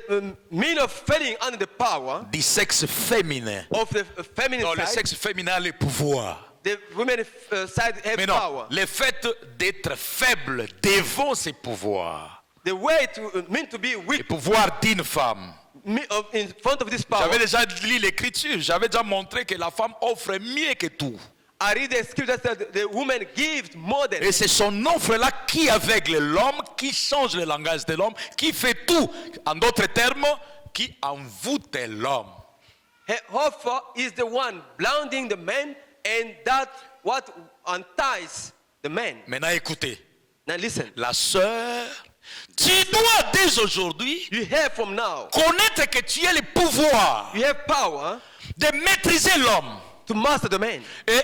mean of falling under the power du sexe féminin. of the feminine Non, le side. sexe féminin a le pouvoir. The women side have Mais non, power. le fait d'être faible devant ces pouvoirs, The way to mean to be le weak pouvoir d'une femme. in front of this power. J'avais déjà lu l'écriture, j'avais déjà montré que la femme offre mieux que tout. I read the scripture that the woman gives more than. Et c'est son offre-là qui aveugle l'homme, qui change le langage de l'homme, qui fait tout. En d'autres termes, qui envoûte l'homme. Her offer is the one blinding the man, and that what unties the man. Maintenant écoutez, Now listen. la sœur, tu dois dès aujourd'hui You have from now. connaître que tu as le pouvoir You have power de maîtriser l'homme to master the man et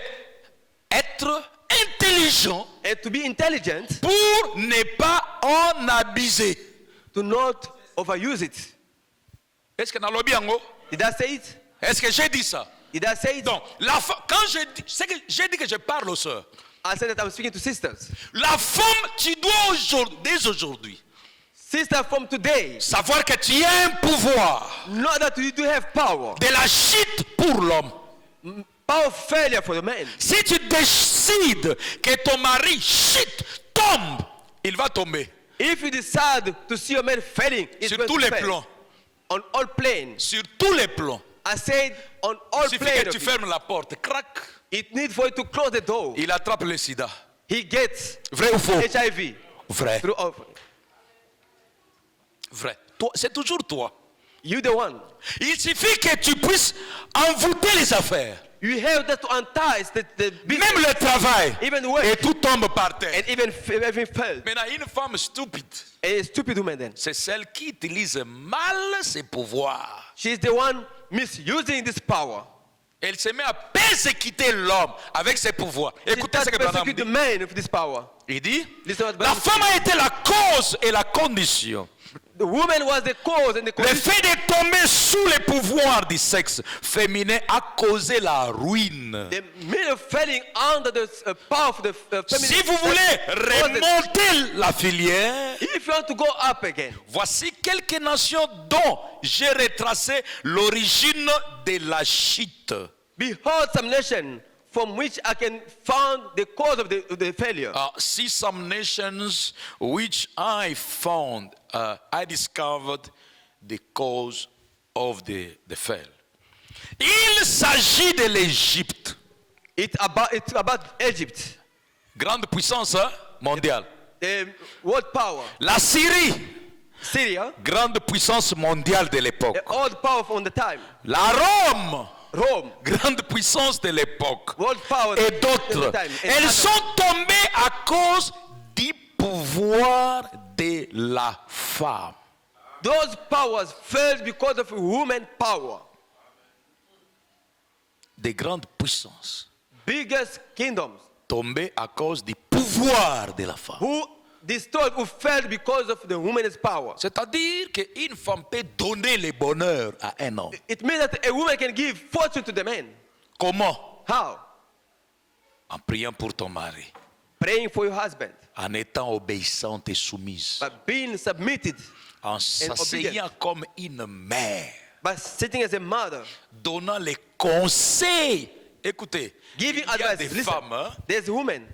être intelligent and to be intelligent, pour ne pas en abuser. to not overuse it. Est-ce que nalobi yango? Did I say it? Est-ce que j'ai dit ça? Did I say it? Donc, quand j'ai dit que je parle aux sœurs, I said that I'm speaking to sisters. La femme, tu dois dès aujourd'hui, Sister, from today, savoir que tu as un pouvoir know that you do have power. de la chute pour l'homme. Power of failure for the man. Si tu décides que ton mari chute, tombe, il va tomber. If you decide to see your man failing, it's Sur going tous to les fail. plans. On all planes. Sur tous les plans. I said on all Il suffit planes. que tu fermes la porte, crac, It needs for you to close the door. il attrape le sida. He gets Vrai ou faux? HIV Vrai. through offering. Vrai. Toi, c'est toujours toi. You the one. Il suffit que tu puisses envoûter les affaires. You have that to entice the business. Même le travail. Even work. Et tout tombe par terre. And even fail. Maintenant, une femme stupide, A stupid woman then. c'est celle qui utilise mal ses pouvoirs. She's the one misusing this power. Elle se met à persécuter l'homme avec ses pouvoirs. She Écoutez ce starts que Branham persecute the dit. man with this power. Il dit, Listen what la Branham femme a été la cause et la condition. The woman was the cause and the Le condition. fait de tomber sous les pouvoirs du sexe féminin a causé la ruine. The mere failing under the power of the feminine. Si vous voulez remonter la filière, If you want to go up again, voici quelques nations dont j'ai retracé l'origine de la chute. behold some nation from which I can find the cause of the failure. See some nations which I found, I discovered the cause of the fail. Il s'agit de l'Égypte, It's about Egypt, grande puissance mondiale. the world power. La Syrie, Syria, grande puissance mondiale de l'époque. the old power from the time. La Rome, Rome, grande puissance de l'époque. world power. Et of d'autres. the time. And Elles others. sont tombées à cause du pouvoir de la femme. Those powers fell because of woman power. Des grandes puissances Biggest kingdoms tombées à cause du pouvoir de la femme. who destroyed, who fell because of the woman's power. C'est-à-dire qu'une femme peut donner le bonheur à un homme. It means that a woman can give fortune to the man. Comment? How? En priant pour ton mari, Praying for your husband, en étant obéissante et soumise, but being submitted, en s'asseyant obedient. comme une mère, but sitting as a mother, donnant les conseils. Écoutez, giving il y a advice. des Listen, femmes there's women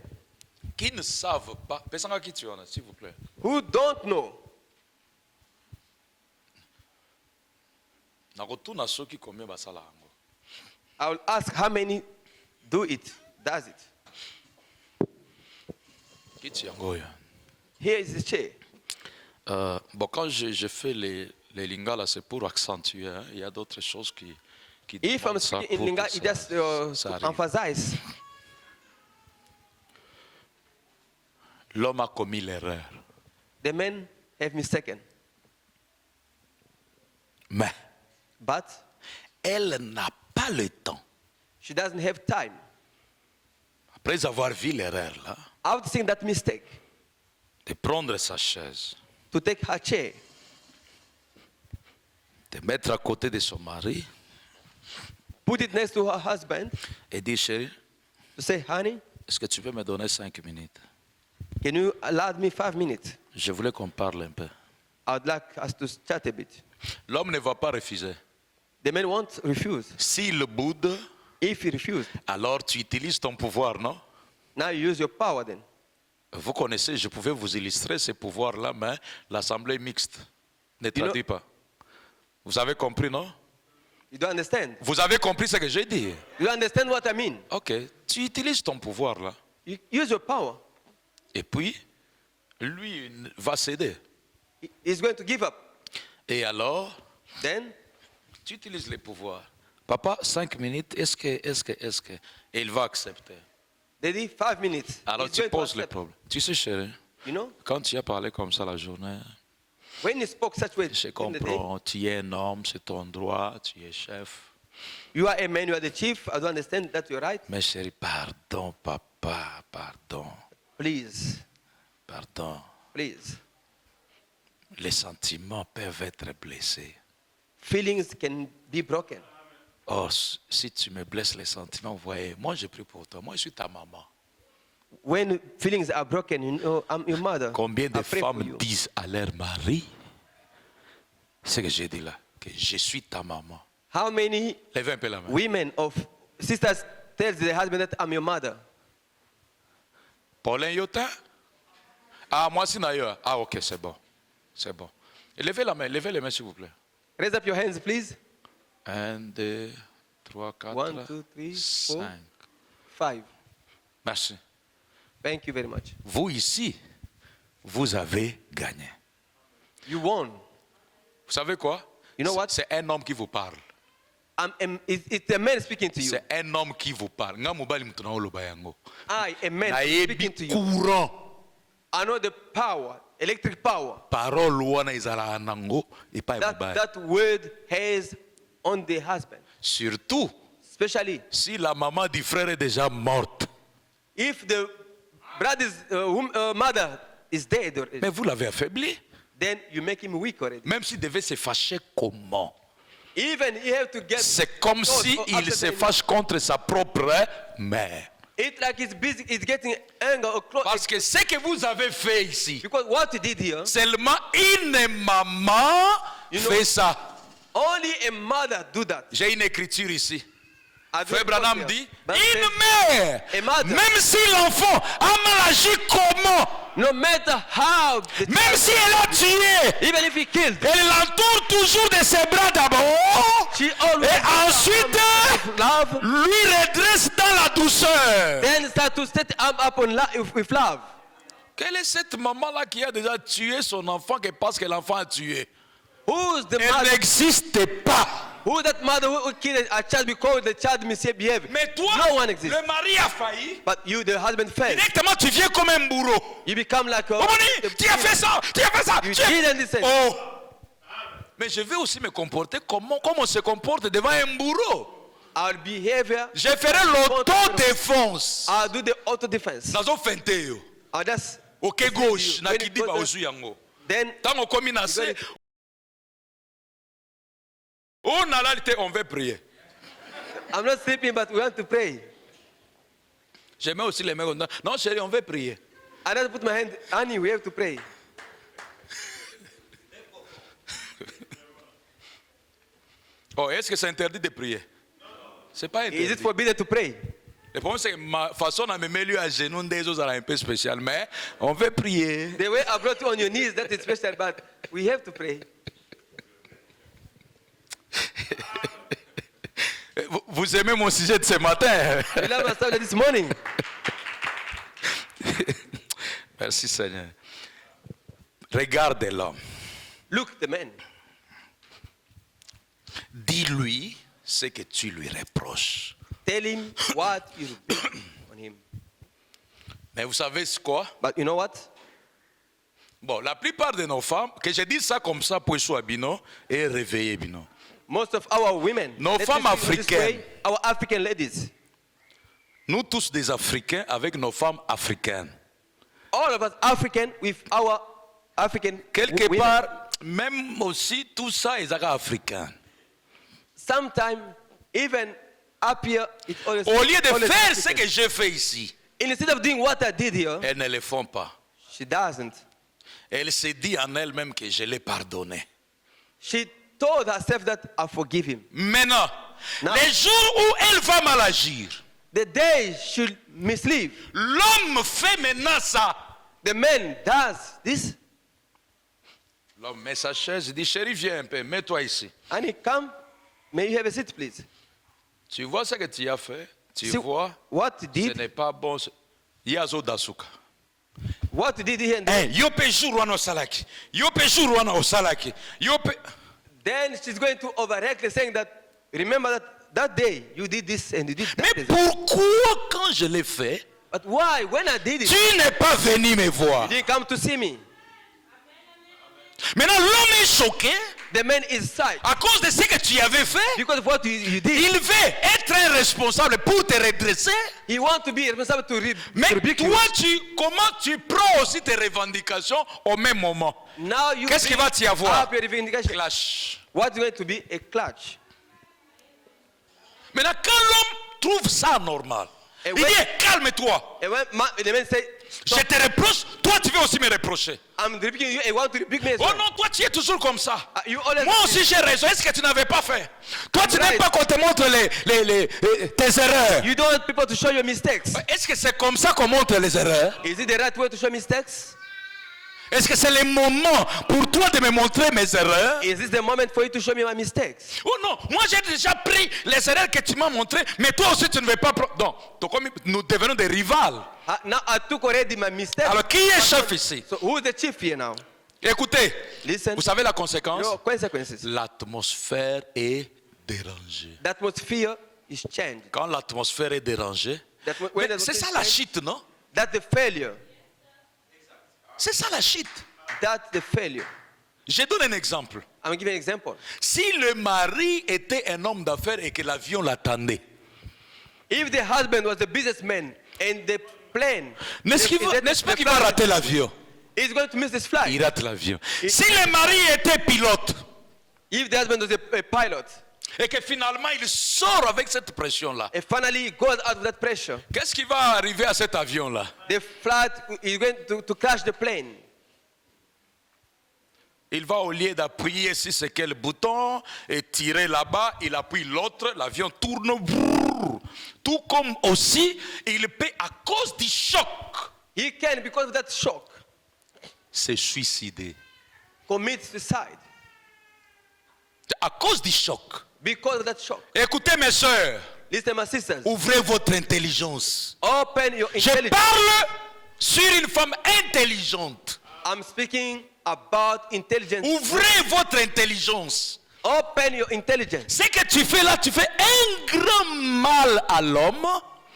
qui ne savent pas. Pesanga qui tu en as, s'il vous plaît. who don't know. Nakotuna soki combien basala yango. I will ask how many does it. Kiti yango oyo. Here is the chair. Bon, quand je fais les lingala, c'est pour accentuer. Hein. Il y a d'autres choses qui If I'm demandent ça speaking in pour Lingala, que it just ça arrive. emphasize. L'homme a commis l'erreur. The men have mistaken, Mais but elle n'a pas le temps, she doesn't have time. après avoir vu l'erreur là, After seeing that mistake, de prendre sa chaise, to take her chair, de mettre à côté de son mari put it next to her husband, et dire, chérie, to say, honey, est-ce que tu peux me donner 5 minutes? can you allow me 5 minutes? Je voulais qu'on parle un peu. I'd like us to chat a bit. L'homme ne va pas refuser. The man won't refuse. S'il boude, If he refuses, alors tu utilises ton pouvoir, non? now you use your power then. Vous connaissez, je pouvais vous illustrer ces pouvoirs-là, mais l'assemblée mixte ne traduit pas. Vous avez compris, non? You don't understand? Vous avez compris ce que j'ai dit? You understand what I mean? Ok, tu utilises ton pouvoir là. You use your power. Et puis, lui va céder. He's going to give up. Et alors, Then, tu utilises les pouvoirs. Papa, 5 minutes, est-ce que. Et il va accepter. Daddy, 5 minutes. Alors He's tu going to poses le accept. problème. Tu sais, chérie, You know, quand tu as parlé comme ça la journée, when he spoke such way je in the day, comprends, tu es un homme, c'est ton droit, tu es chef. you are a man, you are the chief. I don't understand that you're right. Mais chérie, pardon, papa, pardon, Please, pardon. please. Les sentiments peuvent être blessés. Feelings can be broken. Oh, si tu me blesses les sentiments, vous voyez, moi je prie pour toi, moi je suis ta maman. when feelings are broken, you know, I'm your mother. Combien de I pray for femmes you. disent à leur mari, c'est ce que j'ai dit là, que je suis ta maman. How many Levez un peu la main. women of sisters tells their husband that I'm your mother? Paulin Yotin? Ah, moi c'est d'ailleurs. Ah, ok, c'est bon. C'est bon. Et levez les mains s'il vous plaît. Raise up your hands, please. 1, 2, 3, 4, 1, 2, 3, 4, 5. 5. Merci. Thank you very much. Vous ici, vous avez gagné. You won. Vous savez quoi? You know what? C'est un homme qui vous parle. It's a man speaking to you. C'est un homme qui vous parle. Nga mobali mutu na oloba yango. I, a man Nayebi speaking to you. courant. I know the power, electric power. Parole wana ezala nango epai That, mobali. that word has on the husband. Surtout Especially si la maman du frère est déjà morte. if the brother's mother is dead already, Mais vous l'avez affaibli. then you make him weak already. Même s'il devait se fâcher comment? Even you have to get. C'est comme close si or il upset se him. fâche contre sa propre mère. It's like he's busy, he's getting anger or close. Parce que ce que vous avez fait ici, Because what he did here, seulement une maman You know- fait ça. only a mother do that. J'ai une écriture ici. I don't Frère know Branham here. dit, But une mère, a mother- même si l'enfant a mal agi comment, no matter how, même si elle a tué, even if he killed, elle l'entoure toujours de ses bras d'abord, she always et ensuite love, lui redresse dans la douceur. then start to set him up on with love. Quelle est cette maman-là qui a déjà tué son enfant que parce que l'enfant a tué? Who's the Elle mother? n'existe pas. Who that mother who killed a child because the child misbehaved? Mais toi, No one exists. le mari a failli. But you, the husband, failed. Directement, tu viens comme un bourreau. You become like a. Comment dire? Tu as fait ça, tu as fait ça. You tu as- didn't listen. Oh. Mais je vais aussi me comporter comme on se comporte devant un bourreau. Our behavior. Je ferai l'autodéfense. I'll do the auto defense. Nazo fente yo. Or that's. Ok gauche, na When it kidiba goes ozu yango. Then Tango komi na se. Oh nalalité, on veut prier. I'm not sleeping, but we want to pray. Je mets aussi les mains comme ça. Non chérie, on veut prier. I just put my hand, Annie, we have to pray. Oh, est-ce que c'est interdit de prier? C'est pas interdit. Is it forbidden to pray? Le problème c'est que ma façon de me mettre à genoux des autres est un peu spéciale, mais on veut prier. The way I brought you on your knees, that is special, but we have to pray. Vous aimez mon sujet de ce matin? We love our Sunday this morning. Merci Seigneur. Regarde l'homme. Look, the man. Dis-lui ce que tu lui reproches. Tell him what you do on him. Mais vous savez c'est quoi? But you know what? Bon, la plupart de nos femmes, que je dis ça comme ça pour choisir bino et réveiller bino. Most of our women, Nos let femmes me say it this africaines. way, our African ladies, Nous tous des Africains avec nos femmes africaines. all of us African with our African Quelque women. part, même aussi tout ça est africain. Sometimes, even up here, it's always. Au lieu de always faire ce African. que j'ai fait ici, Instead of doing what I did here, elles ne le font pas. she doesn't. Elle se dit en elle-même que je l'ai pardonné. She told herself that I forgive him. Maintenant, Non. les jours où elle va mal agir, The day she mislead, l'homme fait maintenant ça. the man does this, L'homme met sa chaise, il dit, chérie, viens un peu, mets-toi ici. and he come. May you have a seat, please? Tu vois ce que tu as fait? Tu See vois, what he ce did? n'est pas bon. Yazo dasuka. What he did here and there. Yo pe jour wana osalaki. Yo pe jour wana osalaki. Yo pe... Then she's going to overreact, saying that, remember that day you did this and you did that. Mais pourquoi quand je l'ai fait, But why? When I did it, tu n'es pas venu me voir? you didn't come to see me. Maintenant, l'homme est choqué The man is sad à cause de ce que tu avais fait. because of what you did. Il veut être un responsable pour te redresser. He wants to be responsible to Mais rebuke you. toi, comment tu prends aussi tes revendications au même moment? Now you Qu'est-ce qu'il bring va y avoir? up your revendication. Clash. What's going to be a clutch? Maintenant, quand l'homme trouve ça normal, Et Il dit, calme-toi. And when the man say, Je te reproche, toi tu veux aussi me reprocher. I'm rebuking you and want to rebuke me as Oh well. non, toi tu es toujours comme ça. You always Moi aussi j'ai raison. Est-ce que tu n'avais pas fait? Toi tu n'aimes right. pas qu'on te montre tes erreurs. You don't want people to show your mistakes. Est-ce que c'est comme ça qu'on montre les erreurs? Is it the right way to show mistakes? Est-ce que c'est le moment pour toi de me montrer mes erreurs? Is this the moment for you to show me my mistakes? Oh non, moi j'ai déjà pris les erreurs que tu m'as montrées, mais toi aussi tu ne veux pas prendre. Donc, nous devenons des rivales. Now I took already my mistakes. Alors qui est chef ici? So who is the chief here now? Écoutez, Listen. vous savez la conséquence? No consequences. L'atmosphère est dérangée. The atmosphere is changed. Quand l'atmosphère est dérangée, When mais the c'est ça atmosphere la is changed, chute, non? that's the failure. C'est ça la chute. That's the failure. Je donne un exemple. I'm gonna give you an example. Si le mari était un homme d'affaires et que l'avion l'attendait, If the husband was a businessman and the plane, n'est-ce pas qu'il va flight rater l'avion? is going to miss this flight. Il rate l'avion. Si le mari était pilote If the husband was a pilot et que finalement il sort avec cette pression-là, and finally he goes out of that pressure, qu'est-ce qui va arriver à cet avion-là? the flight is going to crash the plane. Il va au lieu d'appuyer sur ce quel bouton et tirer là-bas, il appuie l'autre, l'avion tourne. Brrr. Tout comme aussi, il peut à cause du choc He can, because of that shock, se suicider. commit suicide. À cause du choc. Because of that shock. Écoutez mes soeurs, Listen, my sisters. ouvrez votre intelligence. Open your Je intelligence. parle sur une femme intelligente. I'm speaking about intelligence. Ouvrez votre intelligence. Open your intelligence. Ce que tu fais là, tu fais un grand mal à l'homme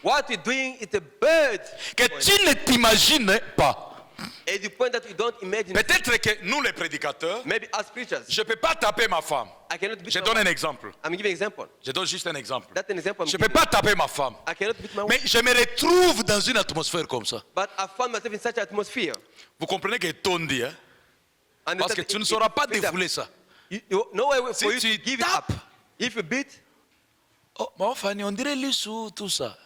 What you're doing is a bird. que tu ne t'imagines pas. At the point that you don't imagine. Peut-être que nous les prédicateurs, Maybe as preachers, je ne peux pas taper ma femme. I cannot beat Je my donne wife. un exemple. I'm giving an example. Je donne juste un exemple. That's an example. I'm Je ne peux giving. pas taper ma femme. I cannot beat my Mais wife. je me retrouve dans une atmosphère comme ça. But I found myself in such an atmosphere. Vous comprenez que tondi, hein? And Parce que tu ne sauras pas défouler ça. No way for Si you tu to give it tapes. up. If you beat, Oh, mon Fanny, on dirait Lissou, tout ça.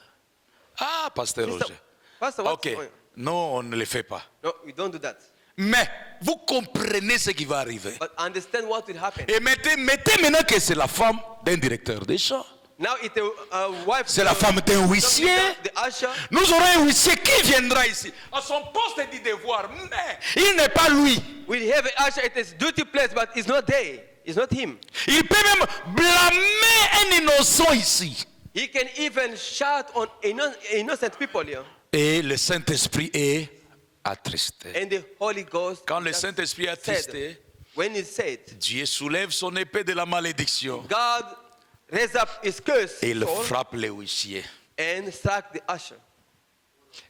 Ah, Pasteur Sister, Roger. Pastor, what's Ok. going on? Non, on ne le fait pas. No, we don't do that. Mais vous comprenez ce qui va arriver. But understand what will happen. Et mettez maintenant que c'est la femme d'un directeur des champs. Now it's a wife. C'est la femme d'un huissier. The usher. Nous aurons un huissier qui viendra ici à son poste du devoir, mais il n'est pas lui. We have an usher at his duty place, but it's not there. It's not him. Il peut même blâmer un innocent ici. He can even shout on innocent people here. Et le Saint-Esprit est attristé. And the Holy Ghost. Quand le just Saint-Esprit est said, attristé, when he said, Dieu soulève son épée de la malédiction God raised up his curse et il sword frappe le huissier. and struck the usher.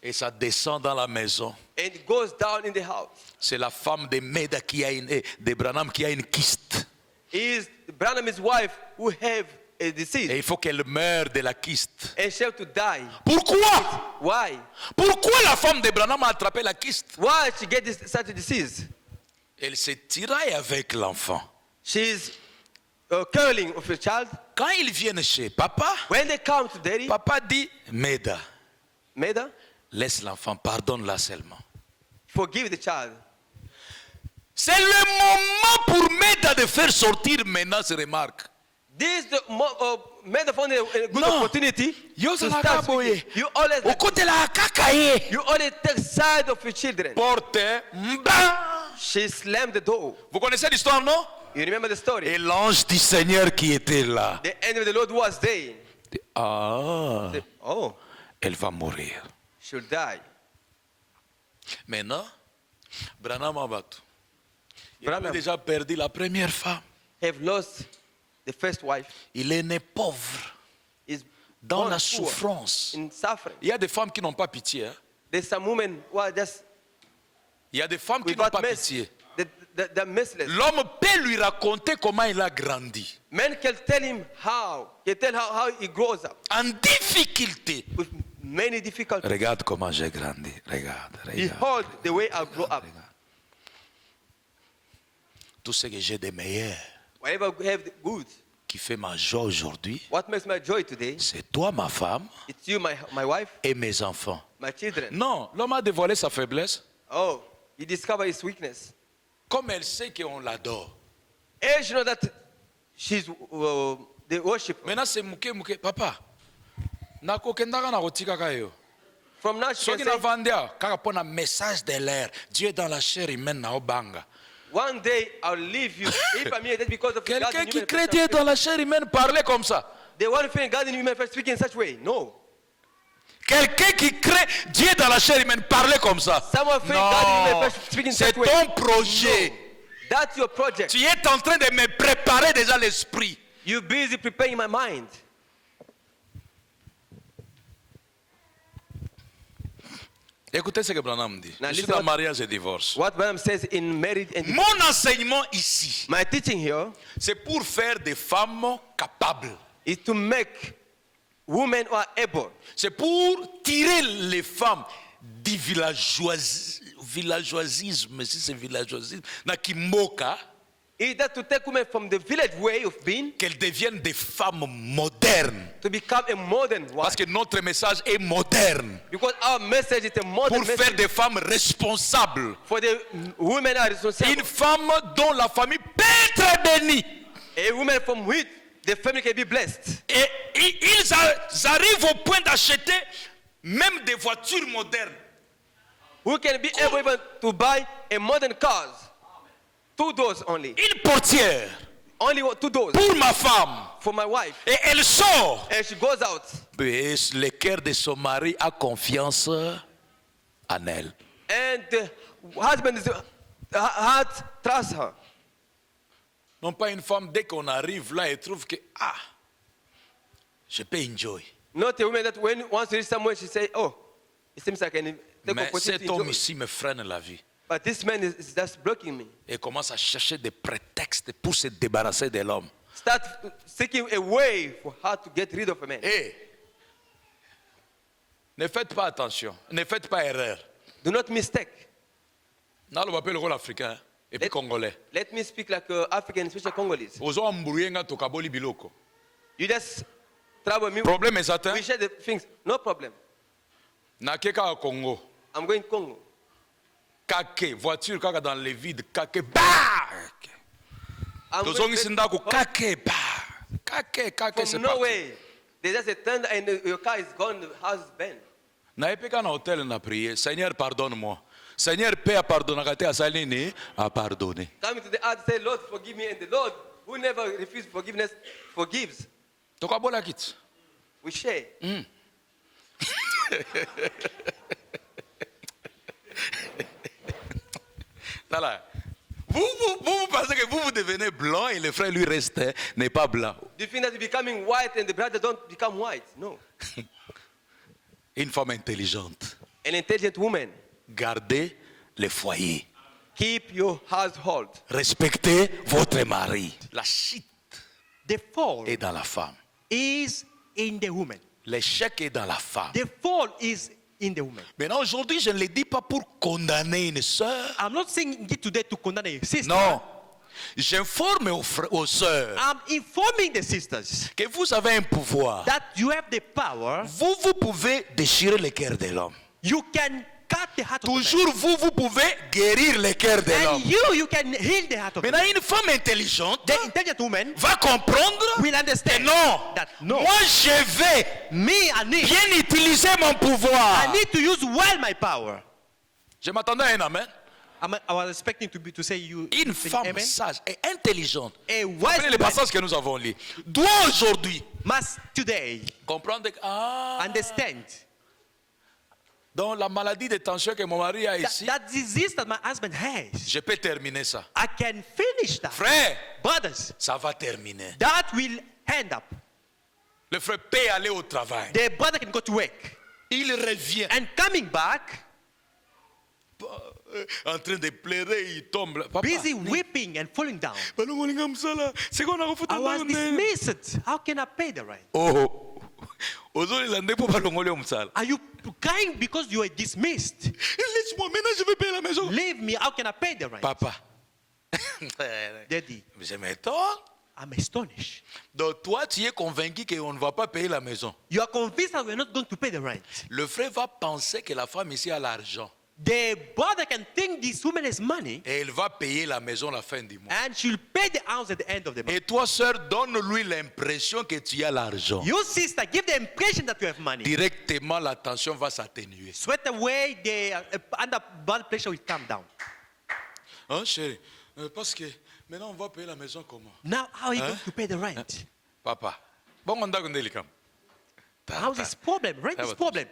Et ça descend dans la maison. And it goes down in the house. C'est la femme de Meda qui a de Branham qui a une kyste. Is Branham's wife who have a disease Et il faut qu'elle meure de la kyste. and she have to die. Pourquoi? Why? Pourquoi la femme de Branham a attrapé la kyste? Why she get such a disease? Elle se tiraille avec l'enfant. She's curling of a child. Quand ils viennent chez papa, When they come to daddy, papa dit, Meda, Meda, laisse l'enfant, pardonne-la seulement. forgive the child. C'est le moment pour Meda de faire sortir maintenant ces remarques. This the Meda found a good No. opportunity Yo to se la start acabo, speaking. You always Okote la kakaye. you always take side of your children. Porte, mba. She slammed the door. Vous connaissez l'histoire, non? You remember the story? Et l'ange du Seigneur qui était là. The angel of the Lord was there. Ah, Oh, elle va mourir. she'll die. Maintenant, Branham Abatu. Il avait Branham. déjà perdu la première femme. Have lost the first wife. Il est né pauvre, Is dans born la poor, souffrance. in suffering. Il y a des femmes qui n'ont pas pitié. Hein? There's some women who are just Il y a des femmes qui n'ont without pas mercy. pitié. They're merciless. L'homme peut lui raconter comment il a grandi. Men can tell him how. Can tell how he grows up En difficulté. with many difficulties. Regarde comment j'ai grandi. Regarde, regarde. Behold the way I grow up. Regarde. Tout ce que j'ai de meilleur Whatever we have the good, qui fait ma joie aujourd'hui, What makes my joy today? c'est toi, ma femme, It's you, my wife, et mes enfants. my children. Non, l'homme a dévoilé sa faiblesse. Oh, you discover his weakness. Comme elle sait qu'on l'adore. And she knows that she's the worship. Maintenant, c'est mouké. Papa, nakokendaka na kotikaka yo. From now she Soki can na say, vandia, kaka pona message de l'air. Dieu est dans la chair humaine na obanga. one day I'll leave you. If I'm here, that's because of God Quelqu'un in qui human crée flesh. Dieu dans la chair humaine parler comme ça. They want to feel God in human flesh speaking in such way. No. Quelqu'un qui crée Dieu dans la chair humaine parler comme ça. Someone feel God in human flesh speaking in C'est such way. ton projet. No. That's your project. Tu es en train de me préparer déjà l'esprit. You're busy preparing my mind. Écoutez ce que Branham dit. Now Je suis listen dans what- mariage et divorce. What Branham says in marriage and Mon enseignement ici, my teaching here c'est pour faire des femmes capables. is to make women who are able, C'est pour tirer les femmes du villageoisisme, si c'est villageoisisme, na Kimboka, is that to take women from the village way of being qu'elles deviennent des femmes modernes. to become a modern wife. Parce que notre message est moderne. Because our message is a modern Pour faire message. des femmes responsables. For the women are responsible. Une femme dont la famille peut être bénie. A woman from which the family can be blessed. Et ils arrivent au point d'acheter même des voitures modernes. Who can be able even to buy a modern cars. 2 doors only. Une portière Only 2 doors pour ma femme. for my wife. Et elle sort. And she goes out. Et le cœur de son mari a confiance en elle. And the husband is heart trusts her. Non pas une femme, dès qu'on arrive là, elle trouve que, je peux enjoy. Not a woman that when once you reach somewhere she say, oh, it seems like I can take Mais opportunity. cet homme ici me freine la vie. But this man is just blocking me. Et commence à chercher des prétextes pour se débarrasser de l'homme. Start seeking a way for her to get rid of a man. Et ne faites pas attention, ne faites pas erreur. Do not mistake. Là, on appelle le rôle africain et puis congolais. Let me speak like African, especially Congolese. Ozo ambouyenga tokaboli biloko. You just trouble me. Problème est atteint. We share the things. No problem. Nakeka au Congo. I'm going Congo. Kake, voiture kaka dans les vides, kake, bah! I'm Tozongi sindako, Oh, kake, bah! Kake, c'est from parti. nowhere. There's just a thunder and your car is gone, the house is bent. Naepeka na hôtel na prier, Seigneur pardonne-moi. Seigneur paix a pardonné, a salini, a pardonné. Coming to the earth, say, Lord, forgive me. And the Lord, who never refuses forgiveness, forgives. Tokabola kit. We share. Voilà. Vous pensez que vous devenez blanc et le frère lui reste n'est pas blanc. Do you think that you're becoming white and the brother don't become white? No. Une femme intelligente. An intelligent woman. Gardez le foyer. Keep your household. Respectez votre mari. La chute The fall est dans la femme. is in the woman. L'échec est dans la femme. The fall is in the woman. Maintenant, aujourd'hui, je ne le dis pas pour condamner une sœur. I'm not saying it today to condemn a sister. Non. J'informe aux sœurs I'm informing the sisters que vous avez un pouvoir. that you have the power. Vous pouvez déchirer le cœur de l'homme. You can cut the heart of the man. Toujours vous pouvez guérir le cœur de l'homme. And you can heal the heart of the man. Maintenant, une femme intelligente The intelligent woman va comprendre will que understand non, that no, moi je vais me, I need bien utiliser mon pouvoir. I need to use well my power. Je m'attendais à un amen. I was expecting to say you Une say femme amen. sage et intelligente. A wise Prenez les woman passages que nous avons lus. Doit aujourd'hui must today comprendre que understand dans la maladie de tension que mon mari a ici, that disease that my husband has, je peux terminer ça. I can finish that. Frère, Brothers, ça va terminer. that will end up. Le frère peut aller au travail. The brother can go to work. Il revient And coming back, en train de pleurer, il tombe. Papa, busy weeping and falling down. c'est qu'on a refoutu I was dismissed. How can I pay the rent? Oh, ozolilande po balongoli omsala. Are you crying because you are dismissed? Laisse-moi, maintenant je vais payer la maison. Leave me. How can I pay the rent? Papa, Daddy, je m'étonne. I'm astonished. Donc toi, tu es convaincu qu'on ne va pas payer la maison. You are convinced that we're not going to pay the rent. Le frère va penser que la femme ici a l'argent. The brother can think this woman has money Et elle va payer la maison à la fin du mois. and she'll pay the house at the end of the month. Et toi, sœur, donne-lui l'impression que tu as l'argent. You sister, give the impression that you have money. Directement, la tension va s'atténuer. Straight away, the under blood pressure will come down. Hein, chérie? Parce que maintenant, on va payer la maison comment? Now, how are you Huh? going to pay the rent? Papa, bon, on a How's this problem? Rent is problem.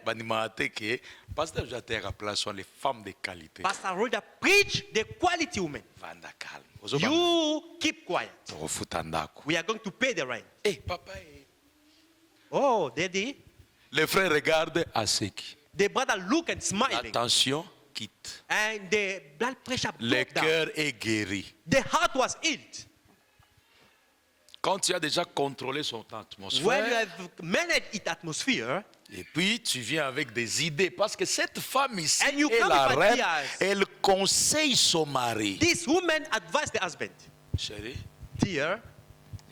Pasteur Jater a place les femmes de qualité. Pastor Rhoda preach the quality women. Vanda calme. You keep quiet. Refutandako. We are going to pay the rent. Eh, papa. Oh, daddy. Les frères regardent à ce qui. The brother look and La smiling. tension quitte. And the blood pressure Le broke down. cœur est guéri. The heart was healed. Quand tu as déjà contrôlé son When you atmosphère, have managed its atmosphere, et puis tu viens avec des idées, parce que cette femme ici And you est come la with reine, ideas. elle conseille son mari. this woman advised the husband, Chérie, dear,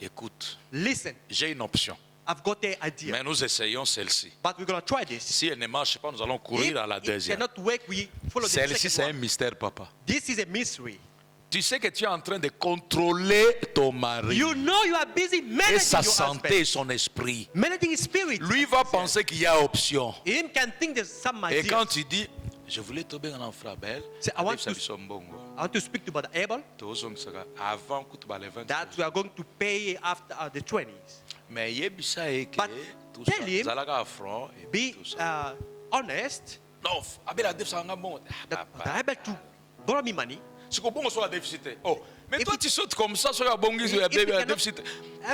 écoute, listen, j'ai une option, I've got an idea, mais nous essayons celle-ci. but we're going to try this. Si elle ne marche pas, nous allons courir If à la it deuxième. cannot work, we follow the Celle-ci, c'est second un one. mystère, papa. This is a mystery. Tu sais que tu es en train de contrôler ton mari You know you are busy et managing sa your santé husband. et son esprit. Managing his spirit. Lui va penser qu'il y a option. Him can think there's some Et ideas. quand tu dis, je voulais tomber en enfant belle, Say, I want to- avant I want to speak to Brother Abel que that we are going to pay after the 20s. mais yebisa eke But tout tell ça him, zalaka affront et Be tout ça. honest Non, abela déficit nga bon. that Brother Abel to borrow me money. Si ko bongo soit déficit. Oh, mais If toi it- tu sautes comme ça sur la bongi sur If you la cannot- déficit.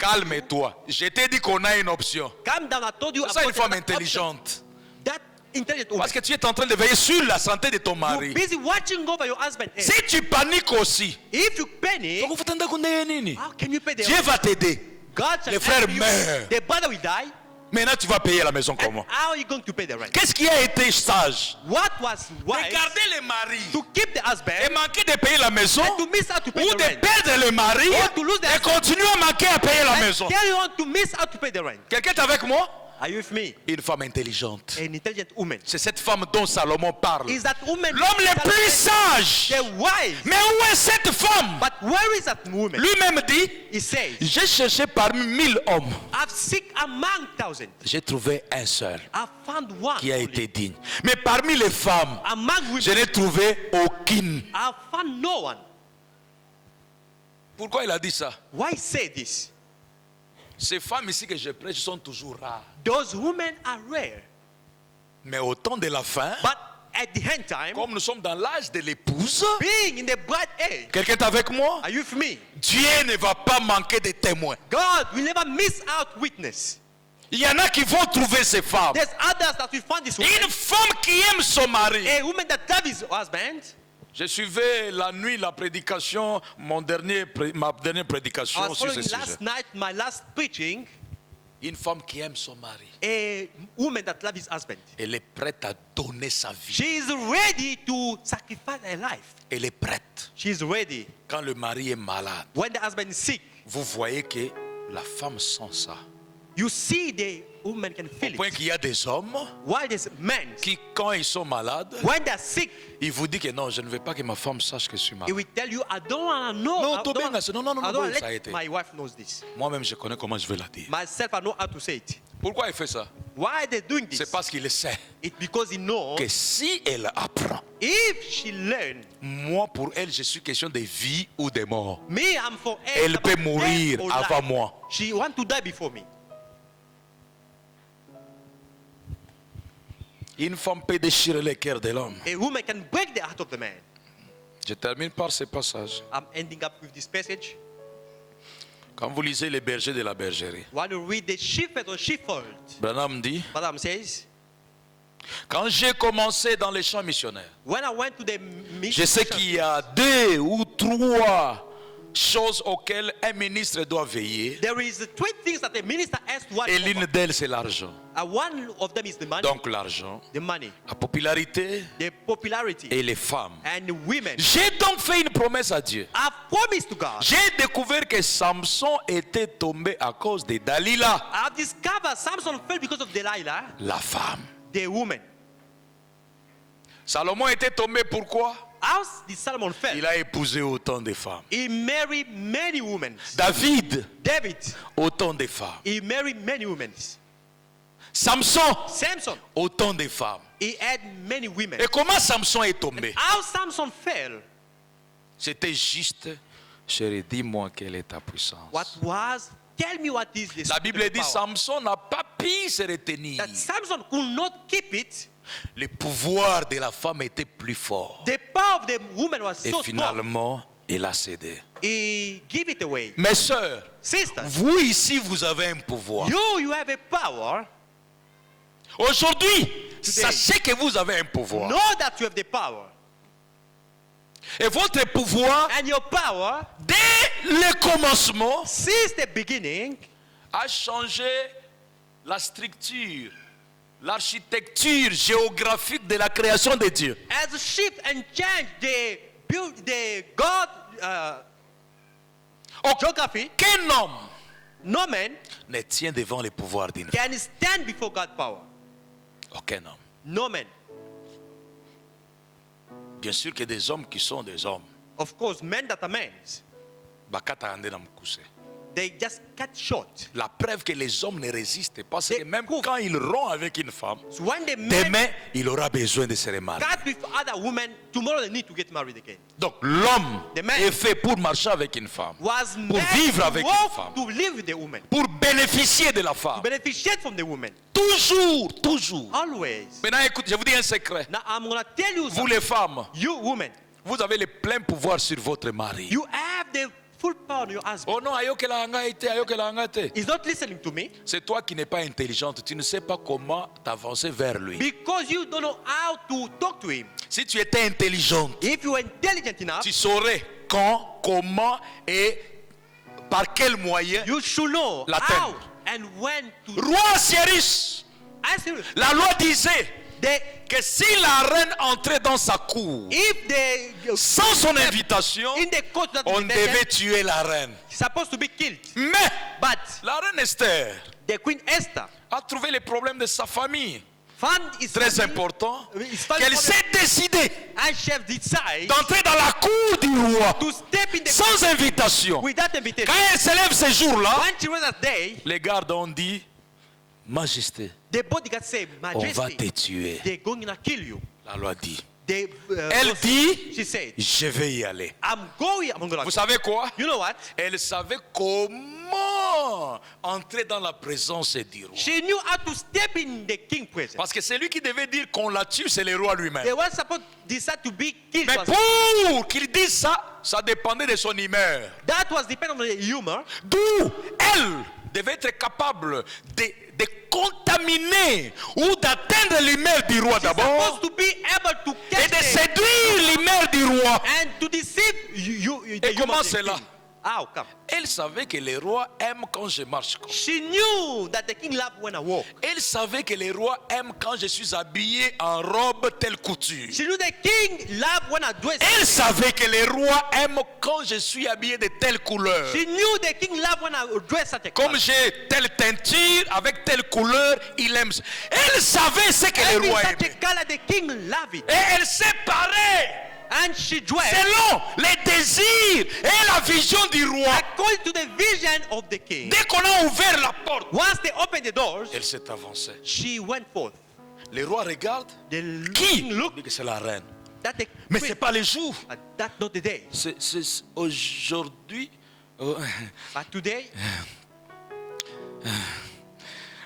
Calme-toi. Je t'ai dit qu'on a une option. Calm down, I told you. C'est ça une I've got femme another option. intelligente. That intelligent woman. Parce que tu es en train de veiller sur la santé de ton You're mari. busy watching over your husband. Si tu paniques aussi, If you panic, donc vous nini? how can you pay the Dieu va t'aider. God shall Les frères help you. meurent. The brother will die. Maintenant tu vas payer la maison And comment? how are you going to pay the rent? Qu'est-ce qui a été sage? What was wise Regardez les maris. to keep the Et husband manquer de payer la maison and to miss out to pay ou the de rent? perdre le mari Or to lose the et continuer à manquer à payer la And maison. carry on to miss out to pay the rent. Quelqu'un est avec moi? Are you with me? Une femme intelligente. An intelligent woman. C'est cette femme dont Salomon parle. Is that woman L'homme le plus sage. the wise? Mais où est cette femme? But where is that woman? Lui-même dit, He says, j'ai cherché parmi 1000 hommes. I've seek among thousands. J'ai trouvé un seul I've found one. qui a only. été digne. Mais parmi les femmes, Among women, je n'ai trouvé aucune. I've found no one. Pourquoi il a dit ça? Why say this? Ces femmes ici que je prêche sont toujours rares. Those women are rare. Mais au temps de la fin, But at the end time, comme nous sommes dans l'âge de l'épouse, being in the bride age, quelqu'un est avec moi? are you with me? Dieu ne va pas manquer de témoins. God will never miss out witness. Il y en a qui vont trouver ces femmes. There's others that will find this woman. Une femme qui aime son mari. A woman that loves his husband. Je suivais la nuit la prédication, ma dernière I prédication was sur ce following sujet. last night, my last preaching. Une femme qui aime son mari. A woman that loves his husband. Elle est prête à donner sa vie. She is ready to sacrifice her life. Elle est prête. She is ready. Quand le mari est malade, When the husband is sick, vous voyez que la femme sent ça. you see the woman can Au feel point it. qu'il y a des hommes While there's men, qui, quand ils sont malades, when they're sick, ils vous disent que non, je ne veux pas que ma femme sache que je suis he malade. will tell you, I don't want to know. Non, I Tobin, don't, non, I don't ça a let été. my wife knows this. Moi-même, je connais comment je vais la dire. Myself, I know how to say it. Pourquoi il fait ça? Why are they doing this? C'est parce qu'il sait It's because he knows que si elle apprend, if she learn, moi, pour elle, je suis question de vie ou de mort. me, I'm for her. Elle about peut mourir death or avant life. moi. She want to die before me. Une femme peut déchirer le cœur de l'homme. A woman can break the heart of the man. Je termine par ce passage. I'm ending up with this passage. Quand vous lisez les bergers de la bergerie, While you read the shepherd or sheepfold, Branham dit, Madam says, quand j'ai commencé dans les champs missionnaires, when I went to the je sais qu'il y a 2 ou 3 choses auxquelles un ministre doit veiller. there is 3 things that a minister has to watch Et l'une over. d'elles, c'est l'argent. One of them is the money. Donc l'argent, The money, la popularité the popularity, et les femmes. and the women. J'ai donc fait une promesse à Dieu. I've promise to God. J'ai découvert que Samson était tombé à cause de Dalila, I've discovered Samson fell because of Delilah, la femme. the woman. Salomon était tombé pourquoi? How did Solomon fail? Il a épousé autant de femmes. He married many women. David, David, autant de femmes. he married many women. Samson, Samson, autant de femmes. he had many women. Et comment Samson est tombé? How Samson fell? C'était juste, chérie, dis-moi quelle est ta puissance. What was? Tell me what is this. La Bible dit Samson n'a pas pu se retenir. That Samson could not keep it. Le pouvoir de la femme était plus fort. The power of the woman was Et so strong. finalement, il a cédé. He gave it away. Mes sœurs, Sisters, vous ici, vous avez un pouvoir. you have a power. Aujourd'hui, sachez que vous avez un pouvoir. Know that you have the power. Et votre pouvoir, And your power, dès le commencement, since the beginning, a changé la structure, l'architecture géographique de la création de Dieu. has shifted and changed the God geography. Aucun homme No man ne tient devant le pouvoir d'une femme. can stand before God's power. Aucun homme. No man. Bien sûr que des hommes qui sont des hommes, Of course, men that are men, bakata ande na mukuse. they just cut short. La preuve que les hommes ne résistent pas, c'est Des que même coups. quand ils rompent avec une femme, So when the men demain, il aura besoin de se remarier. cut with other women, tomorrow they need to get married again. Donc l'homme The man est fait pour marcher avec une femme, Was pour made vivre to avec une walk, femme, to live with the woman, pour bénéficier de la to femme. beneficiate from the woman. Toujours, toujours. Always. Maintenant, écoute, je vous dis un secret. Now I'm gonna tell you Vous something. les femmes, You women, vous avez le plein pouvoir sur votre mari. you have the full power on your husband. Oh non, ayokela anga ete, ayokela anga te. He's not listening to me C'est toi qui n'es pas intelligente, tu ne sais pas comment t'avancer vers lui. because you don't know how to talk to him. Si tu étais intelligente, If you are intelligent enough, tu saurais quand, comment et par quel moyen. you should know L'atteindre. how and when to. Roi Cyrus, Ask him. la loi disait The, que si la reine entrait dans sa cour if the sans son invitation, in the court that on invitation, devait tuer la reine. supposed to be killed, Mais but la reine Esther the Queen Esther a trouvé les problèmes de sa famille found his très family, important, his family qu'elle problem, s'est décidée and she have decided d'entrer dans la cour du roi to step in the sans invitation. without invitation. Quand elle se lève ce jour-là, When she was that day, les gardes ont dit, Majesté, the bodyguard said, on va te Majesty, tuer. they're going to kill you. La loi dit. They, Elle dit, she said, je vais y aller. I'm going Vous to. savez quoi? You know what? Elle savait comment entrer dans la présence du roi. She knew how to step in the king presence. Parce que c'est lui qui devait dire qu'on la tue, c'est le roi lui-même. They were supposed to decide to be killed. Mais pour qu'il dise ça, ça dépendait de son humeur. That was dependent on the humor. D'où elle devait être capable de contaminer ou d'atteindre l'humeur du roi She's d'abord supposed to be able to et catch de the, séduire l'humeur du roi. and to deceive the Et comment human c'est being. là? How come? Elle savait que le roi aime quand je marche. She knew that the king loved when I walk. Elle savait que le roi aime quand je suis habillé en robe telle couture. She knew the king loved when I dress. Elle savait que le roi aime quand je suis habillé de telle couleur. She knew the king loved when I dress such a Comme color. j'ai telle teinture avec telle couleur, il aime ça. Elle savait ce que le Having roi such aimait. a color, the king loved it. Et elle séparait And she dressed selon les désirs et la vision du roi. according to the vision of the king. Dès qu'on a ouvert la porte, Once they opened the doors, elle s'est avancée. she went forth. Le roi regarde. The Qui? king Il looked dit que c'est la reine. that the Mais queen, c'est pas le jour. but that's not the day. C'est aujourd'hui. Oh, But today,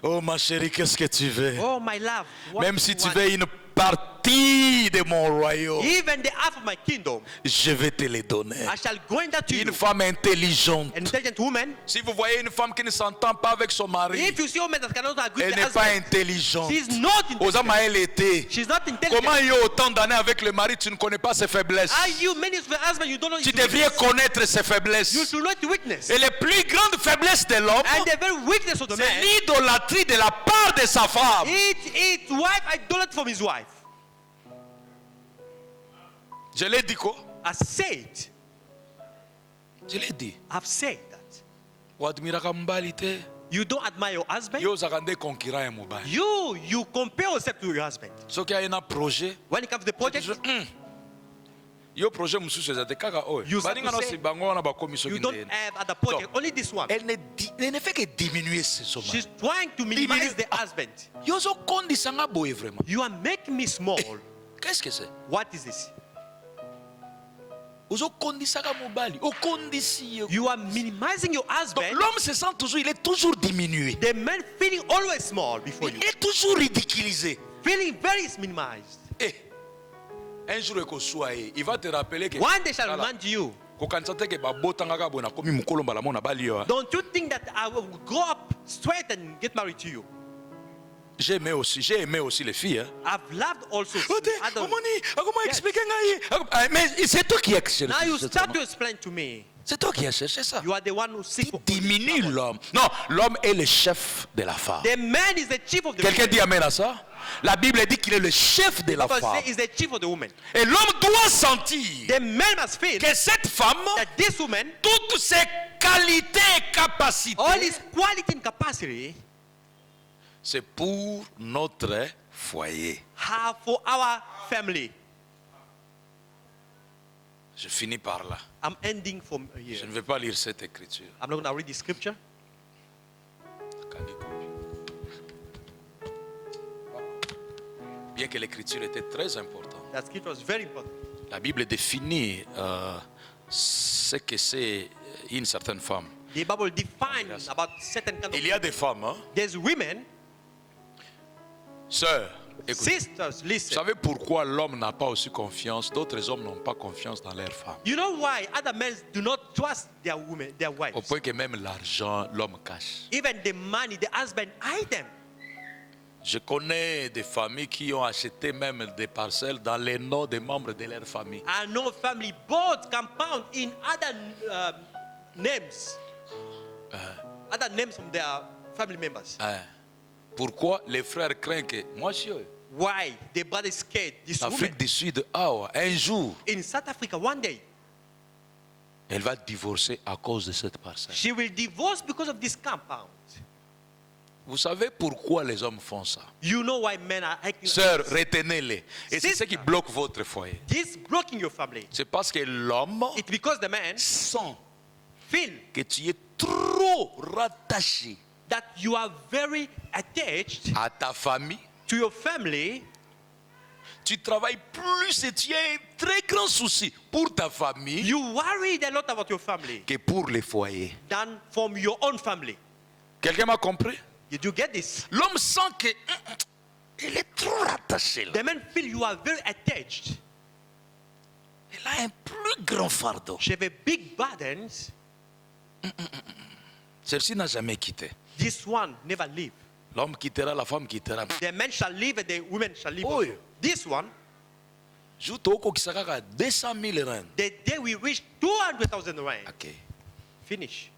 oh, ma chérie, qu'est-ce que tu veux? oh my love, what Même do si you tu want? veux une partie de mon royaume, Even the half of my kingdom, je vais te les donner. I shall grant that to you. Une femme intelligente. An intelligent woman. Si vous voyez une femme qui ne s'entend pas avec son mari, If you see a woman that cannot agree elle with the n'est pas husband, intelligente. she's not intelligent. Osama, elle était. She's not intelligent. Comment il y a autant d'années avec le mari, tu ne connais pas ses faiblesses? Are you many of the husband you don't know Tu his devrais weakness? connaître ses You faiblesses. should know the weakness. Et les plus grandes faiblesses de l'homme, And the very weakness of the c'est man, l'idolâtrie de la part de sa femme. it's wife idolatry from his wife. Je l'ai dit quoi? I said, Je l'ai dit. I've said that. Wadmiraka mbali te. You don't admire your husband. Yo zakande concurrent ya mobali. You compare yourself to your husband. Soki a un projet. When it comes to the project, Yo projet mususu ezate kaka oyo. You Baninga no say- si bango wana bakomi soki you don't ndene. have other project. Donc, Only this one. Elle ne fait que diminuer ce sommet. She's trying to minimize the husband. Yo zo kondisa nga boye vraiment. You are making me small. Qu'est-ce que c'est? What is this? Ozo kondisaka mobali. Okondisi yo. You are minimizing your Donc husband. l'homme se sent toujours, il est toujours diminué. The man feeling always small before Il you. est toujours ridiculisé. Feeling very minimized. Eh, un jour il va te rappeler que One day shall Voilà. remind you. kokanisa te ke babotanga bona komi mukolo mbala mona bali yo. Don't you think that I will grow up straight and get married to you? J'ai aimé aussi les filles. Hein. I've loved also Ote, other. omoni, akoma Yes. expliquer ngai. Mais c'est toi qui as cherché. Now you ça. start to explain to me. C'est toi qui as cherché ça. You are the one who seeks for Diminue l'homme. Non, l'homme est le chef de la femme. The man is the chief of the Quelqu'un woman. dit amen à ça? La Bible dit qu'il est le chef de la Because femme. say is the chief of the woman. Et l'homme doit sentir The man must feel que cette femme, that this woman, toutes ses qualités et capacités, all his quality and capacity, c'est pour notre foyer. have for our family. Je finis par là. I'm ending from Je here. ne vais pas lire cette écriture. I'm not going to read the scripture. Bien que l'écriture était très importante. That scripture is very important. La Bible définit ce que c'est une certaine femme. The Bible defines about certain kind Il y a of. des femmes, hein? There's women, Sœurs, écoutez. sisters, Vous listen. savez pourquoi l'homme n'a pas aussi confiance? D'autres hommes n'ont pas confiance dans leurs femmes. You know why other men do not trust their women, their Au wives? point que même l'argent, l'homme cache. Even the money, the husband hide them. Je connais des familles qui ont acheté même des parcelles dans les noms des membres de leur famille. I know family bought compound in other names. Other names from their family members. Hein. Pourquoi les frères craignent que moi, Why? The brother is scared. This woman l'Afrique du Sud, un jour, in South Africa one day, elle va divorcer à cause de cette parcelle. she will divorce because of this compound. Vous savez pourquoi les hommes font ça? You know why men are acting like Sœurs, this. retenez-les. Et c'est ce qui bloque votre foyer. This blocking your family. C'est parce que l'homme It's because the man sent feel que tu es trop rattaché that you are very attached à ta famille. to your family. Tu travailles plus et tu as un très grand souci pour ta famille You worried a lot about your family que pour les foyers. than from your own family. Quelqu'un m'a compris? Did you get this? L'homme sent que il est trop rattaché là. The man feel you are very attached. Il a un plus grand fardeau. She have a big burden. Celle-ci n'a jamais quitté. This one never leave. L'homme quittera, la femme quittera. The man shall leave and the woman shall leave. Oh, also. yeah. This one, Juste au Kokisaka, 200 000 rand. the day we reach 200,000 rand, Ok. finish.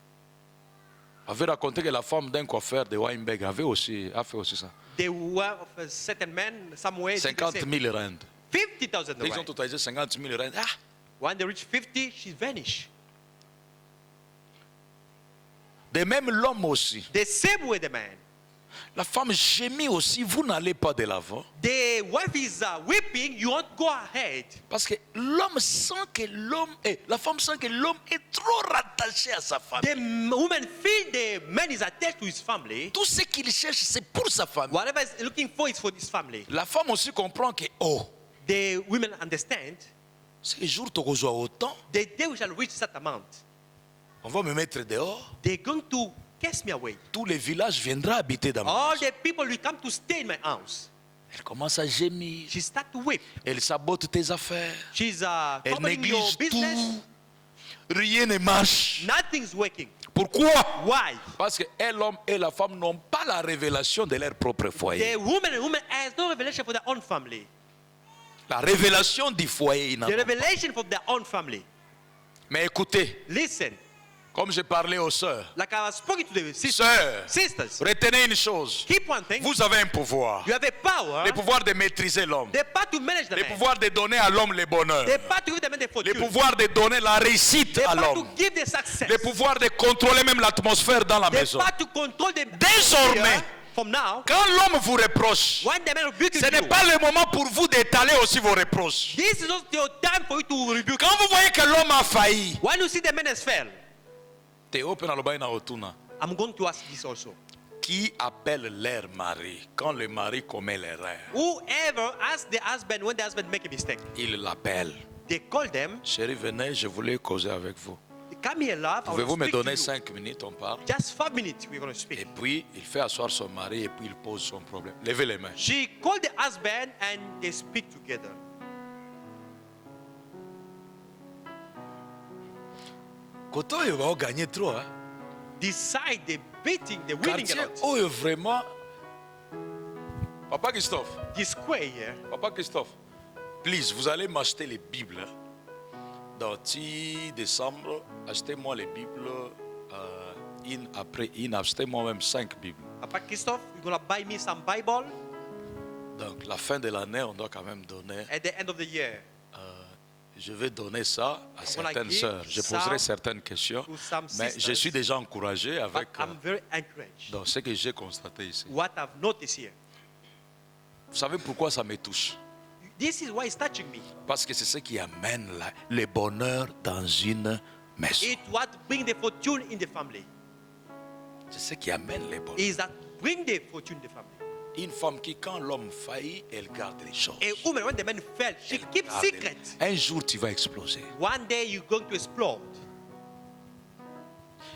Avait raconté que la femme d'un coiffeur de Weinberg a fait aussi ça. They were of a certain man somewhere. 50 000 rand. 50,000 Ils ont rand. totalisé 50 000 rand. Ah! When they reach 50, she vanish. De même l'homme aussi. The same way the man. La femme gémit aussi, vous n'allez pas de l'avant. The wife is weeping, you won't go ahead. Parce que l'homme sent que la femme sent que l'homme est trop rattaché à sa famille. The woman feel the man is attached to his family. Tout ce qu'il cherche, c'est pour sa famille. Whatever he's looking for is for his family. La femme aussi comprend que, The women understand ce jour tu reçois autant, the day we shall reach that amount, on va me mettre dehors. they're going to cast me away. Tout le village viendra habiter dans ma All maison. the people will come to stay in my house. Elle commence à gémir. She start to weep. Elle sabote tes affaires. She's Elle covering your néglige business. tout. Rien ne marche. Nothing's working. Pourquoi? Why? Parce que l'homme et la femme n'ont pas la révélation de leur propre foyer. The woman has no revelation for their own family. La révélation du foyer. The revelation for their own family. Mais écoutez, Listen, Comme j'ai parlé aux sœurs. Like I was speaking to the sisters. Sœurs, Sisters, retenez une chose. keep one thing. Vous avez un pouvoir. You have a power. Le pouvoir de maîtriser l'homme. The power to manage the Le man. pouvoir de donner à l'homme le bonheur. The power to give the man the Le fortune. pouvoir de donner la réussite The à power to l'homme. give the success. Le pouvoir de contrôler même l'atmosphère dans la The maison. power to control the Désormais, atmosphere. From now, quand l'homme vous reproche, when the man rebukes ce n'est you, pas le moment pour vous d'étaler aussi vos reproches. this is not your time for you to rebuke. Quand vous voyez que l'homme a failli, When you see the man has failed, I'm going to ask this also. qui appelle leur mari quand le mari commet l'erreur? Whoever asks the husband when the husband make a mistake, Il l'appelle. they call them. Chérie, venez, je voulais causer avec vous. Come here, love. I will Pouvez-vous me speak to donner you. 5 minutes, on parle? Just 5 minutes, we're going to Et speak. puis, il fait asseoir son mari et puis il pose son problème. Levez les mains. She called the husband and they speak together. Koto, il va gagner trop. Hein? Decide the beating, the winning a Quartier, lot. oh, vraiment. Papa Christophe, This square here. Papa Christophe, please, vous allez m'acheter les Bibles. Hein? Dans 10 décembre, achetez-moi les Bibles une après une. Achetez-moi même 5 Bibles. Papa Christophe, you're going to buy me some Bible Donc, la fin de l'année, on doit quand même donner. at the end of the year. Je vais donner ça à certaines give sœurs. Je some poserai certaines questions. to some Mais je sisters. suis déjà encouragé But avec I'm very encouraged. dans ce que j'ai constaté ici. What I've noticed here. Vous savez pourquoi ça me touche? This is why it's touching me. Parce que c'est ce qui amène le bonheur dans une maison. It's what brings the fortune in the family. C'est ce qui amène le bonheur. Is that bring the fortune in the family. Une femme qui, quand l'homme faillit, elle garde les choses. A woman, when the man fell, she Elle keeps garde secret. Un jour, tu vas exploser. One day you're going to explode.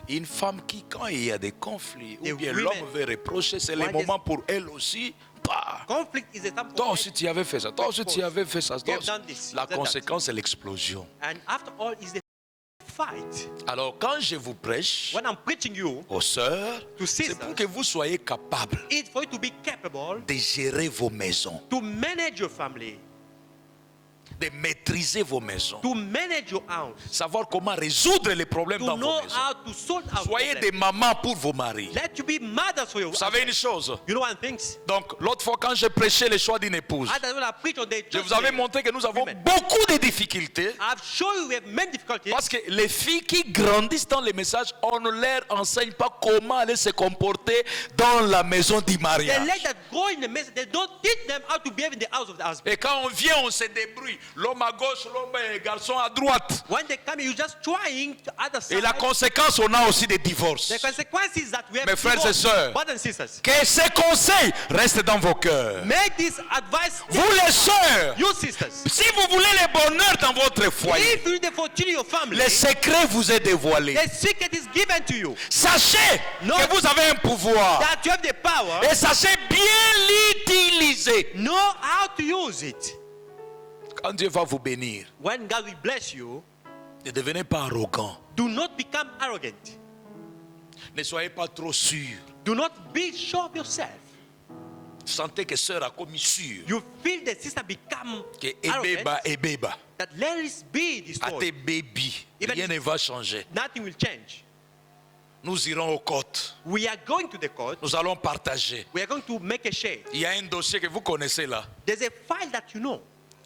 Une femme qui, quand il y a des conflits, The ou bien women, l'homme veut reprocher, c'est le when moment pour elle aussi. Bah, Conflict is a time toi for aussi, tu avais fait ça. Toi aussi, tu avais fait ça. You Toi have aussi. done this, La you have done conséquence, c'est l'explosion. And after all is the fight. Alors, quand je vous prêche When I'm preaching you, aux sœurs, To c'est sisters, pour que vous soyez capables it's for you to be capable de gérer vos maisons, to manage your family, de maîtriser vos maisons, to manage your house, savoir comment résoudre les problèmes to dans know vos maisons. how to sort out Soyez des problems. mamans pour vos maris. Let you be mothers for your Vous savez une husband. chose? You know one thing? Donc, l'autre fois, quand j'ai prêché le choix d'une épouse, As when I preach on the je vous church avais day, montré que nous avons women, beaucoup de difficultés. I've shown you we have many difficulties. Parce que les filles qui grandissent dans les messages, on ne leur enseigne pas comment aller se comporter dans la maison du They mariage. let that go in the mess. They don't teach them how to behave in the house of the husband. Et quand on vient, on se débrouille. L'homme à gauche, l'homme et garçon à droite. When they come, you're just trying to other side. Et la conséquence, on a aussi des divorces. The consequences that we have Mes frères et divorce. sœurs, Brothers and sisters, que ces conseils restent dans vos cœurs. make this advice. Vous les sœurs, You sisters, si vous voulez le bonheur dans votre foyer, if you need the fortune in your family, le secret vous est dévoilé. the secret is given to you. Sachez Non. que vous avez un pouvoir. That you have the power. Et sachez bien l'utiliser. Know how to use it. Quand Dieu va vous bénir, When God will bless you, ne devenez pas arrogant. do not become arrogant. Ne soyez pas trop sûr. Do not be sure of yourself. Vous sentez que sœur a commis sûr. You feel the sister become Que arrogant. ebeba. That let it be À tes destroyed. baby. Even Rien ne va changer. Nothing will change. Nous irons aux côtes. We are going to the court. Nous allons partager. We are going to make a share. Il y a un dossier que vous connaissez là. There's a file that you know.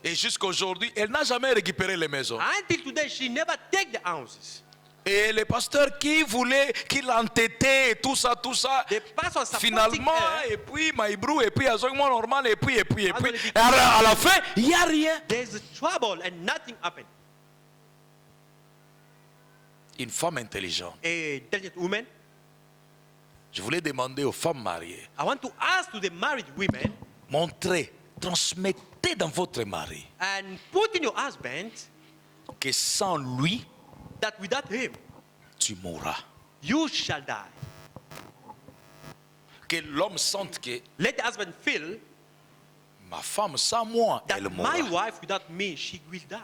Et jusqu'à aujourd'hui, elle n'a jamais récupéré les maisons. Until today, she never take the houses. Et le pasteur qui voulait, qui l'entêtait, et tout ça, The pastor supporting finalement, her. et puis Maïbrou, et puis Azogmo normal, et puis. Et Azogmo, à la fin, il n'y a rien. There's trouble and nothing happened. Une femme intelligente. A intelligent woman. Je voulais demander aux femmes mariées, I want to ask to the married women montrez, transmettez dans votre mari and put in your husband que sans lui, that without him, tu mourras. you shall die. Que l'homme sente que Let the husband feel ma femme sans moi, that elle my mourra. wife without me, she will die.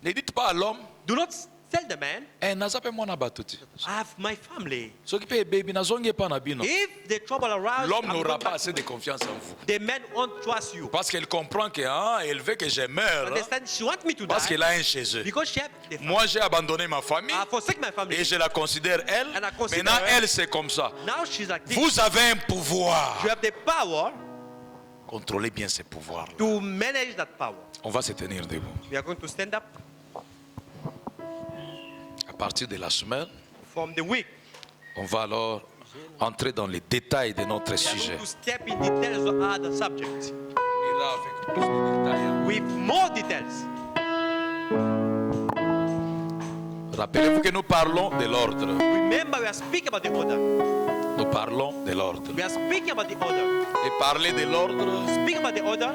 Ne dites pas à l'homme, Do not tell the man, Eh, naza pe mwana batuti. I have my family. Soki pe baby nazongi pa na bino. If the trouble arises, L'homme I'm n'aura going pas back assez to de you. confiance en vous. The man won't trust you. Parce qu'elle comprend que elle veut que je meure. Understand? She wants me to Parce die qu'elle a un chez eux. because she has the family. Moi, j'ai abandonné ma famille I forsake my family. et je la considère elle. And I consider Maintenant, her. elle, c'est comme ça. Now she's like this. Vous avez un pouvoir. You have the power Contrôlez bien ces pouvoirs. to manage that power. On va se tenir debout. We are going to stand up À partir de la semaine, from the week. on va alors entrer dans les détails de notre We are sujet. going to step in details of other subjects On ira avec plus de détails. with more details. Rappelez-vous que nous parlons de l'ordre. Remember, we are speaking about the order. Nous parlons de l'ordre. We are speaking about the order. Et parler de l'ordre, Speaking about the order,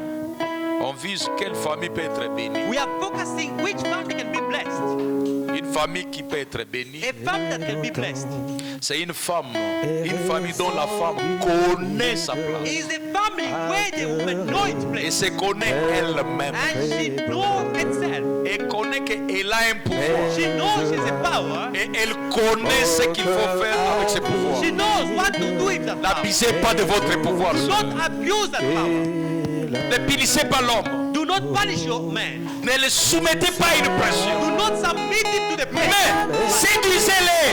on vise quelle famille peut être bénie. we are focusing which family can be blessed. Une famille qui peut être bénie, A family that can be blessed c'est une famille dont la femme connaît sa place is a family where the woman knows its et place se connaît elle-même. and she knows itself. Et connaît qu'elle a un pouvoir. She knows she has a power. Et elle connaît ce qu'il faut faire avec ce pouvoir. She knows what to do with that power. N'abusez pas de votre pouvoir. Do not abuse that power. Ne punissez pas l'homme. Do not punish your man. Ne le soumettez pas à une pression. Do not submit him to the Mais pressure. séduisez-les.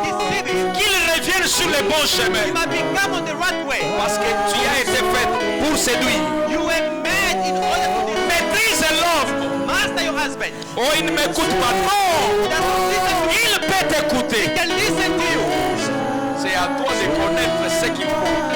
Deceive him. Qu'ils reviennent sur le bon He chemin. must become on the right way. Parce que tu as été fait pour séduire. You were made in order to deceive. Maîtrise l'homme. Master your husband. Oh, il ne m'écoute pas. Non. Does not listen to you. Il peut t'écouter. He can listen to you. C'est à toi de connaître ce qu'il faut.